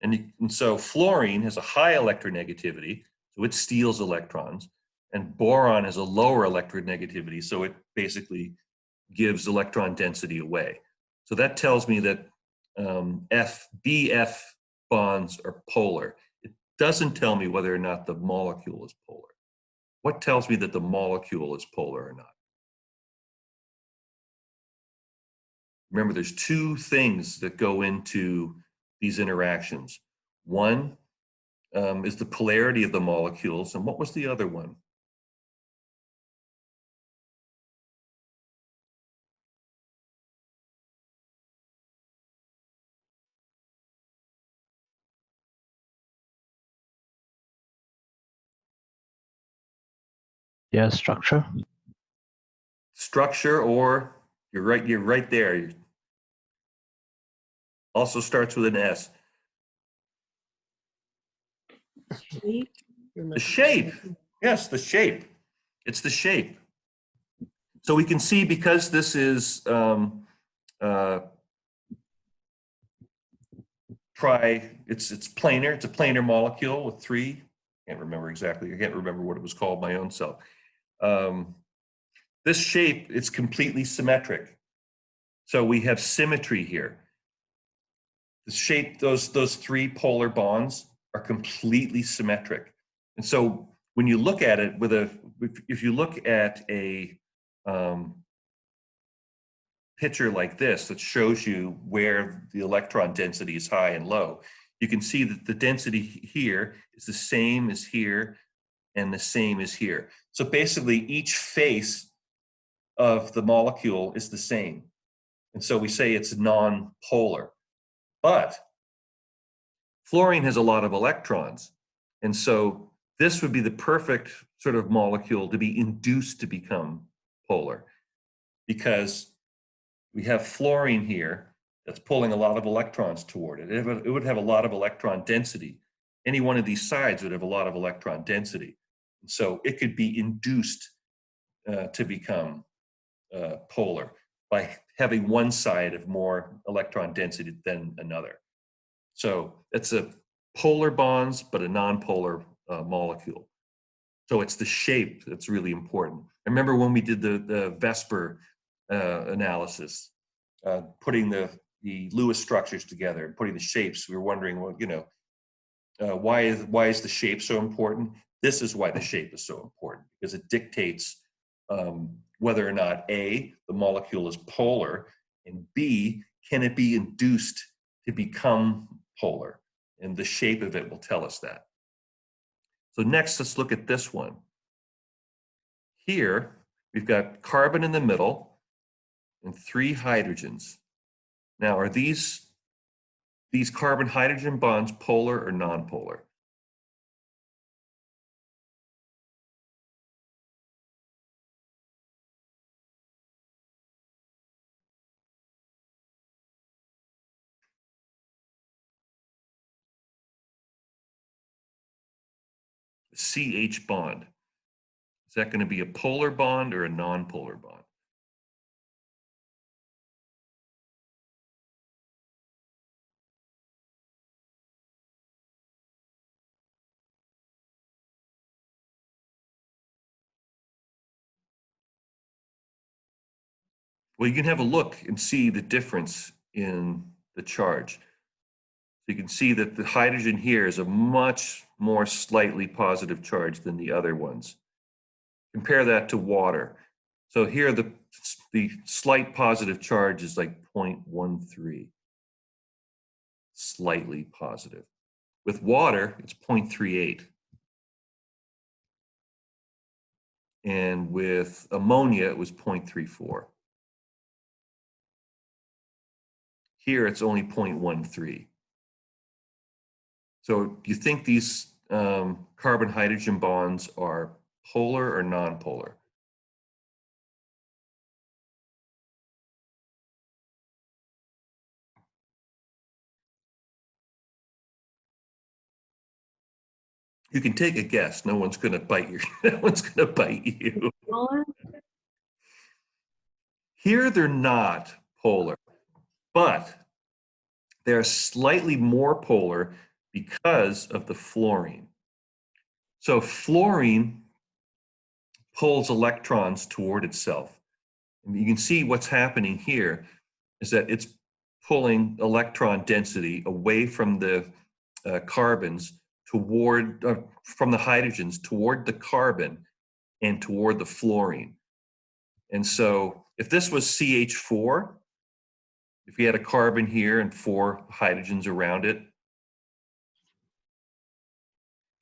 And so fluorine has a high electronegativity, so it steals electrons, and boron has a lower electronegativity, so it basically gives electron density away. So that tells me that BF bonds are polar. It doesn't tell me whether or not the molecule is polar. What tells me that the molecule is polar or not? Remember, there's 2 things that go into these interactions. One is the polarity of the molecules, and what was the other one? Yeah, structure. Structure, or you're right there. Also starts with an S. Shape. The shape. Yes, the shape. It's the shape. So we can see, because this is it's planar. It's a planar molecule with 3. Can't remember exactly. I can't remember what it was called my own self. This shape, it's completely symmetric. So we have symmetry here. The shape, those 3 polar bonds are completely symmetric. And so when you look at it if you look at a picture like this that shows you where the electron density is high and low, you can see that the density here is the same as here and the same as here. So basically each face of the molecule is the same. And so we say it's non-polar. But fluorine has a lot of electrons. And so this would be the perfect sort of molecule to be induced to become polar, because we have fluorine here that's pulling a lot of electrons toward it. It would have a lot of electron density. Any one of these sides would have a lot of electron density. And so it could be induced to become polar by having one side of more electron density than another. So it's a polar bonds, but a non-polar molecule. So it's the shape that's really important. I remember when we did the VSEPR analysis, putting the Lewis structures together and putting the shapes, we were wondering, well, why is the shape so important? This is why the shape is so important, because it dictates whether or not A, the molecule is polar, and B, can it be induced to become polar? And the shape of it will tell us that. So next, let's look at this one. Here, we've got carbon in the middle and 3 hydrogens. Now, are these these carbon-hydrogen bonds polar or nonpolar? CH bond. Is that going to be a polar bond or a nonpolar bond? Well, you can have a look and see the difference in the charge. So you can see that the hydrogen here is a much more slightly positive charge than the other ones. Compare that to water. So here the slight positive charge is like 0.13, slightly positive. With water, it's 0.38. And with ammonia, it was 0.34. Here, it's only 0.13. So do you think these carbon-hydrogen bonds are polar or nonpolar? You can take a guess. No one's going to bite you. No one's going to bite you. Polar? Here, they're not polar, but they're slightly more polar because of the fluorine. So fluorine pulls electrons toward itself. And you can see what's happening here is that it's pulling electron density away from the carbons toward, from the hydrogens toward the carbon and toward the fluorine. And so if this was CH4, if we had a carbon here and 4 hydrogens around it,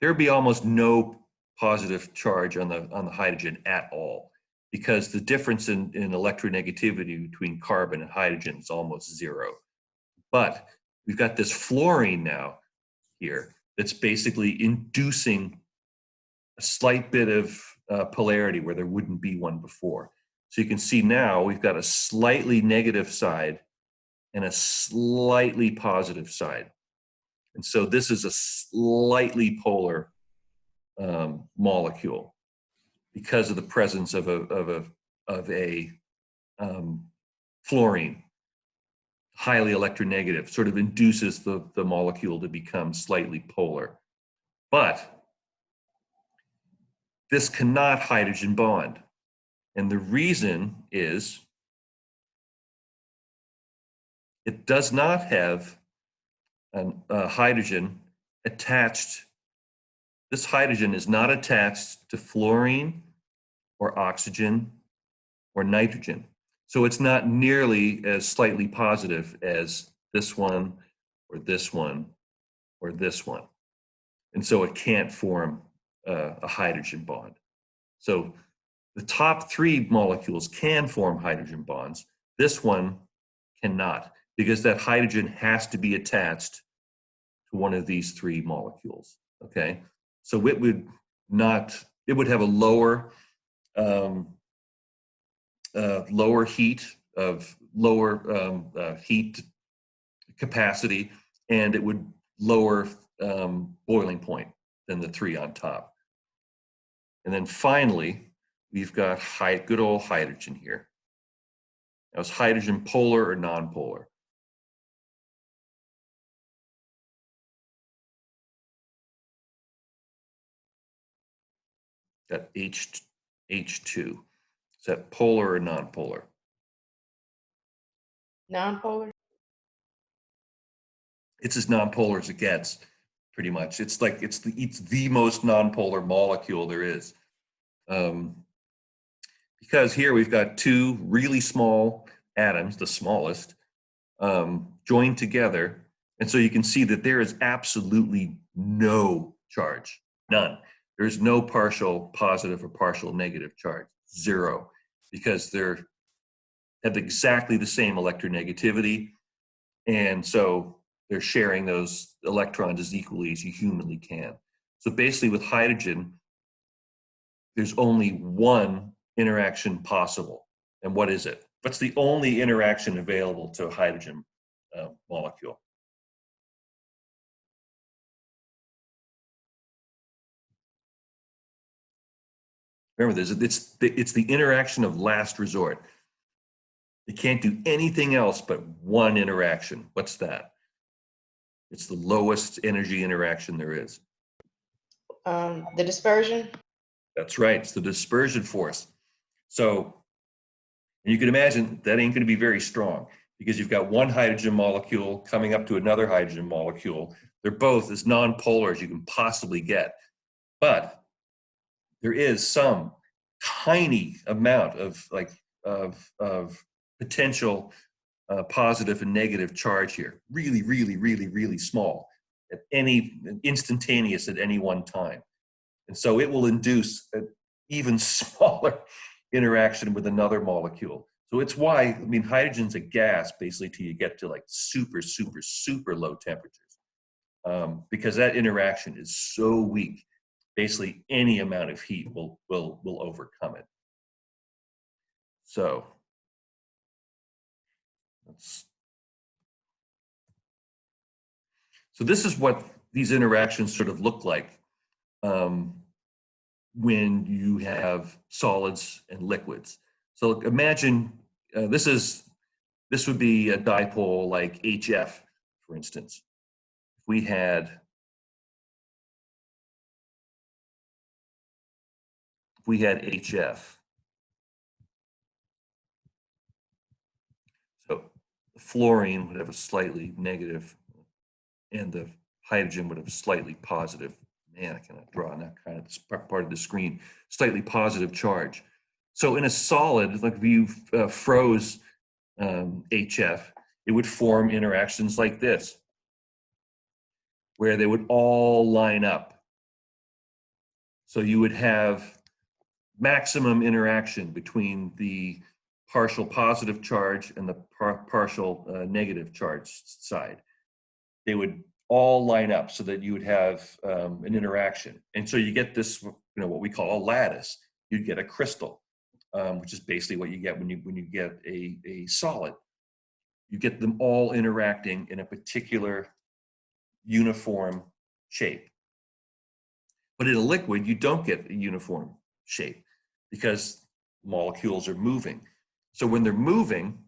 there'd be almost no positive charge on the hydrogen at all, because the difference in electronegativity between carbon and hydrogen is almost 0. But we've got this fluorine now here that's basically inducing a slight bit of polarity where there wouldn't be one before. So you can see now we've got a slightly negative side and a slightly positive side. And so this is a slightly polar molecule because of the presence of a fluorine, highly electronegative, sort of induces the molecule to become slightly polar. But this cannot hydrogen bond. And the reason is it does not have a hydrogen attached. This hydrogen is not attached to fluorine or oxygen or nitrogen. So it's not nearly as slightly positive as this one or this one or this one. And so it can't form a hydrogen bond. So the top 3 molecules can form hydrogen bonds. This one cannot, because that hydrogen has to be attached to one of these 3 molecules, okay? So it would have a lower heat capacity, and it would lower boiling point than the 3 on top. And then finally, we've got good old hydrogen here. Now, is hydrogen polar or nonpolar? That H2. Is that polar or nonpolar? Non-polar? It's as nonpolar as it gets, pretty much. It's like it's the most nonpolar molecule there is. Because here we've got 2 really small atoms, the smallest, joined together. And so you can see that there is absolutely no charge, none. There's no partial positive or partial negative charge, 0, because they're have exactly the same electronegativity. And so they're sharing those electrons as equally as you humanly can. So basically with hydrogen, there's only one interaction possible. And what is it? What's the only interaction available to a hydrogen molecule? Remember, it's the interaction of last resort. It can't do anything else but one interaction. What's that? It's the lowest energy interaction there is. The dispersion. That's right. It's the dispersion force. So you can imagine that ain't going to be very strong because you've got one hydrogen molecule coming up to another hydrogen molecule. They're both as nonpolar as you can possibly get. But there is some tiny amount of potential positive and negative charge here. Really, really, really, really small at instantaneous at any one time. And so it will induce an even smaller interaction with another molecule. So it's why, I mean, hydrogen's a gas basically till you get to like super, super, super low temperatures. Because that interaction is so weak, basically any amount of heat will overcome it. So this is what these interactions sort of look like when you have solids and liquids. So imagine this would be a dipole like HF, for instance. If we had HF, so the fluorine would have a slightly negative, and the hydrogen would have a slightly positive. Man, I cannot draw on that kind of part of the screen. Slightly positive charge. So in a solid, like if you froze HF, it would form interactions like this, where they would all line up. So you would have maximum interaction between the partial positive charge and the partial negative charge side. They would all line up so that you would have an interaction. And so you get this, what we call a lattice. You'd get a crystal, which is basically what you get when you get a solid. You get them all interacting in a particular uniform shape. But in a liquid, you don't get a uniform shape because molecules are moving. So when they're moving,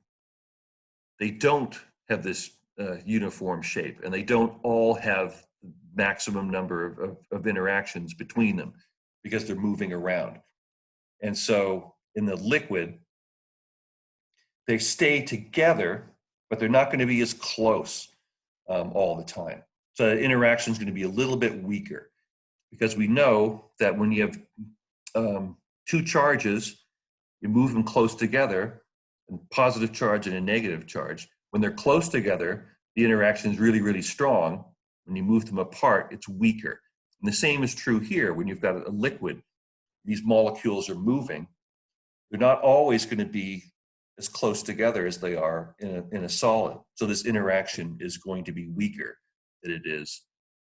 they don't have this uniform shape, and they don't all have maximum number of interactions between them because they're moving around. And so in the liquid, they stay together, but they're not going to be as close all the time. So the interaction is going to be a little bit weaker because we know that when you have two charges, you move them close together, a positive charge and a negative charge. When they're close together, the interaction is really, really strong. When you move them apart, it's weaker. And the same is true here. When you've got a liquid, these molecules are moving. They're not always going to be as close together as they are in a solid. So this interaction is going to be weaker than it is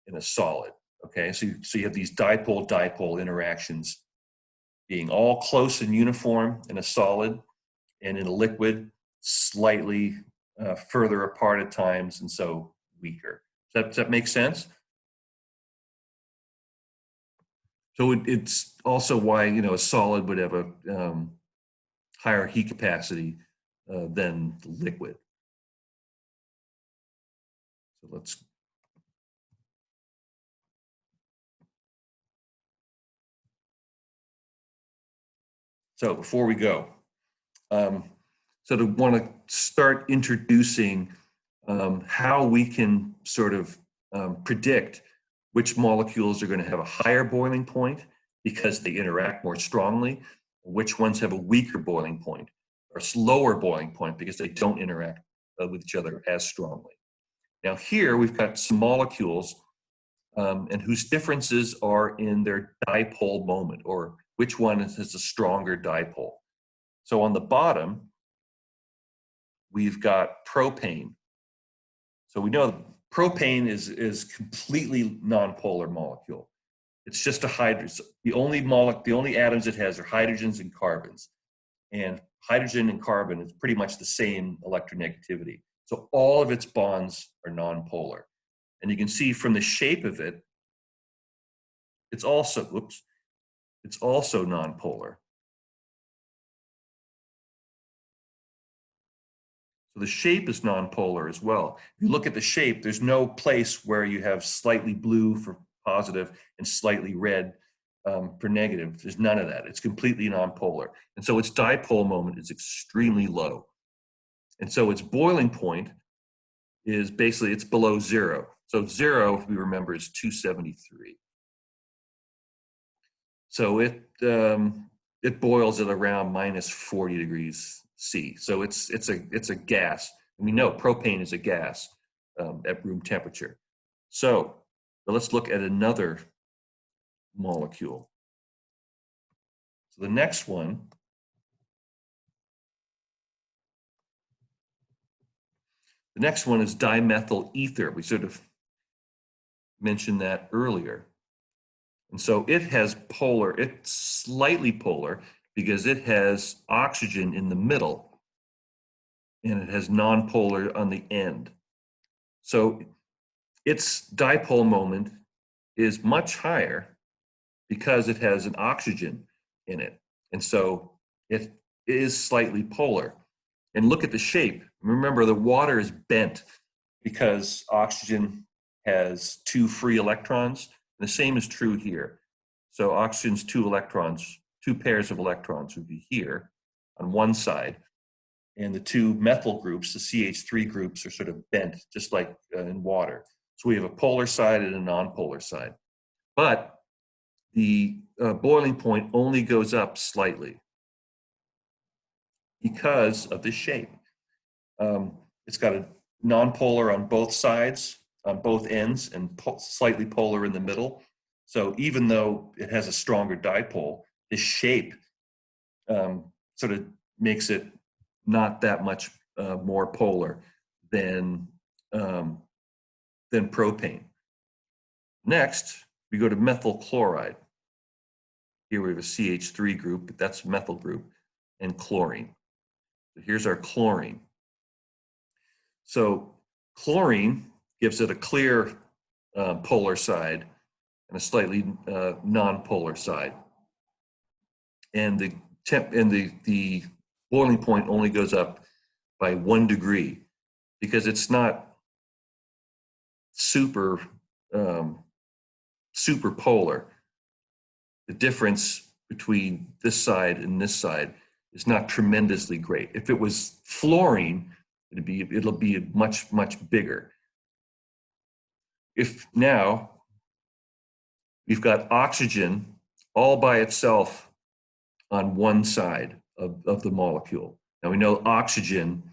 in a solid. Okay, so you have these dipole-dipole interactions being all close and uniform in a solid, and in a liquid, slightly further apart at times, and so weaker. Does that make sense? So it's also why a solid would have a higher heat capacity than the liquid. So let's. So before we go, so to want to start introducing how we can sort of predict which molecules are going to have a higher boiling point because they interact more strongly, which ones have a weaker boiling point or slower boiling point because they don't interact with each other as strongly. Now here we've got some molecules and whose differences are in their dipole moment, or which one has a stronger dipole. So on the bottom, we've got propane. So we know propane is completely nonpolar molecule. It's just a hydrogen. The only atoms it has are hydrogens and carbons. And hydrogen and carbon is pretty much the same electronegativity. So all of its bonds are nonpolar. And you can see from the shape of it, it's also nonpolar. So the shape is nonpolar as well. If you look at the shape, there's no place where you have slightly blue for positive and slightly red for negative. There's none of that. It's completely nonpolar. And so its dipole moment is extremely low. And so its boiling point is basically, it's below zero. So zero, if we remember, is 273. So it boils at around minus 40 degrees C. So it's a gas. And we know propane is a gas at room temperature. So let's look at another molecule. So the next one is dimethyl ether. We sort of mentioned that earlier. And so it's slightly polar because it has oxygen in the middle and it has nonpolar on the end. So its dipole moment is much higher because it has an oxygen in it. And so it is slightly polar. And look at the shape. Remember, the water is bent because oxygen has 2 free electrons. The same is true here. So oxygen's 2 electrons, 2 pairs of electrons would be here on one side. And the 2 methyl groups, the CH3 groups, are sort of bent, just like in water. So we have a polar side and a nonpolar side. But the boiling point only goes up slightly because of the shape. It's got a nonpolar on both sides, on both ends, and slightly polar in the middle. So even though it has a stronger dipole, the shape sort of makes it not that much more polar than propane. Next, we go to methyl chloride. Here we have a CH3 group, but that's a methyl group, and chlorine. So here's our chlorine. So chlorine gives it a clear polar side and a slightly non-polar side. And the boiling point only goes up by 1 degree because it's not super polar. The difference between this side and this side is not tremendously great. If it was fluorine, it'll be much bigger. If now we've got oxygen all by itself on one side of the molecule. Now we know oxygen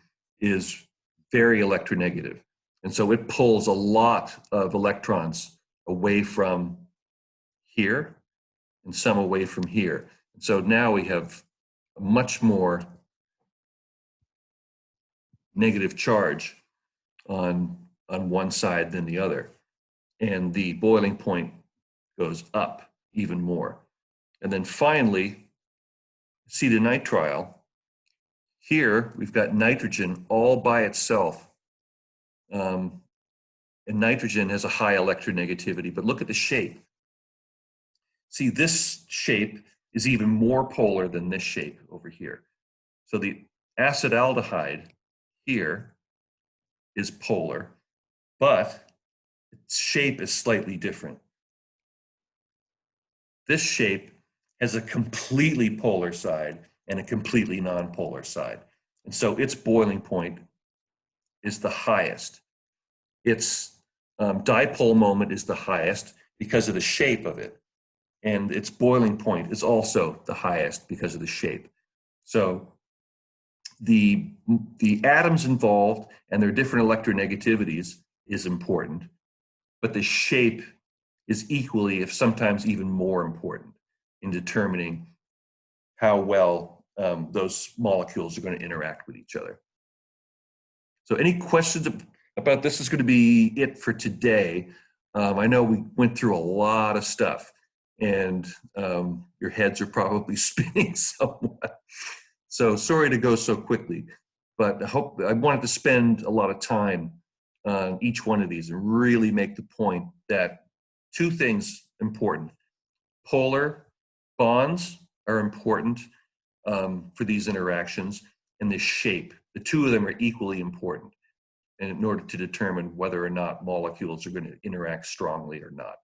is very electronegative, and so it pulls a lot of electrons away from here and some away from here. And so now we have a much more negative charge on one side than the other. And the boiling point goes up even more. And then finally, acetonitrile. Here we've got nitrogen all by itself. And nitrogen has a high electronegativity, but look at the shape. See, this shape is even more polar than this shape over here. So the acetaldehyde here is polar, but its shape is slightly different. This shape has a completely polar side and a completely non-polar side. And so its boiling point is the highest. Its dipole moment is the highest because of the shape of it. And its boiling point is also the highest because of the shape. So the atoms involved and their different electronegativities is important, but the shape is equally, if sometimes even more important in determining how well those molecules are going to interact with each other. So any questions about this is going to be it for today. I know we went through a lot of stuff, and your heads are probably spinning somewhat. So sorry to go so quickly, but I wanted to spend a lot of time on each one of these and really make the point that two things important. Polar bonds are important for these interactions, and the shape. The two of them are equally important, and in order to determine whether or not molecules are going to interact strongly or not.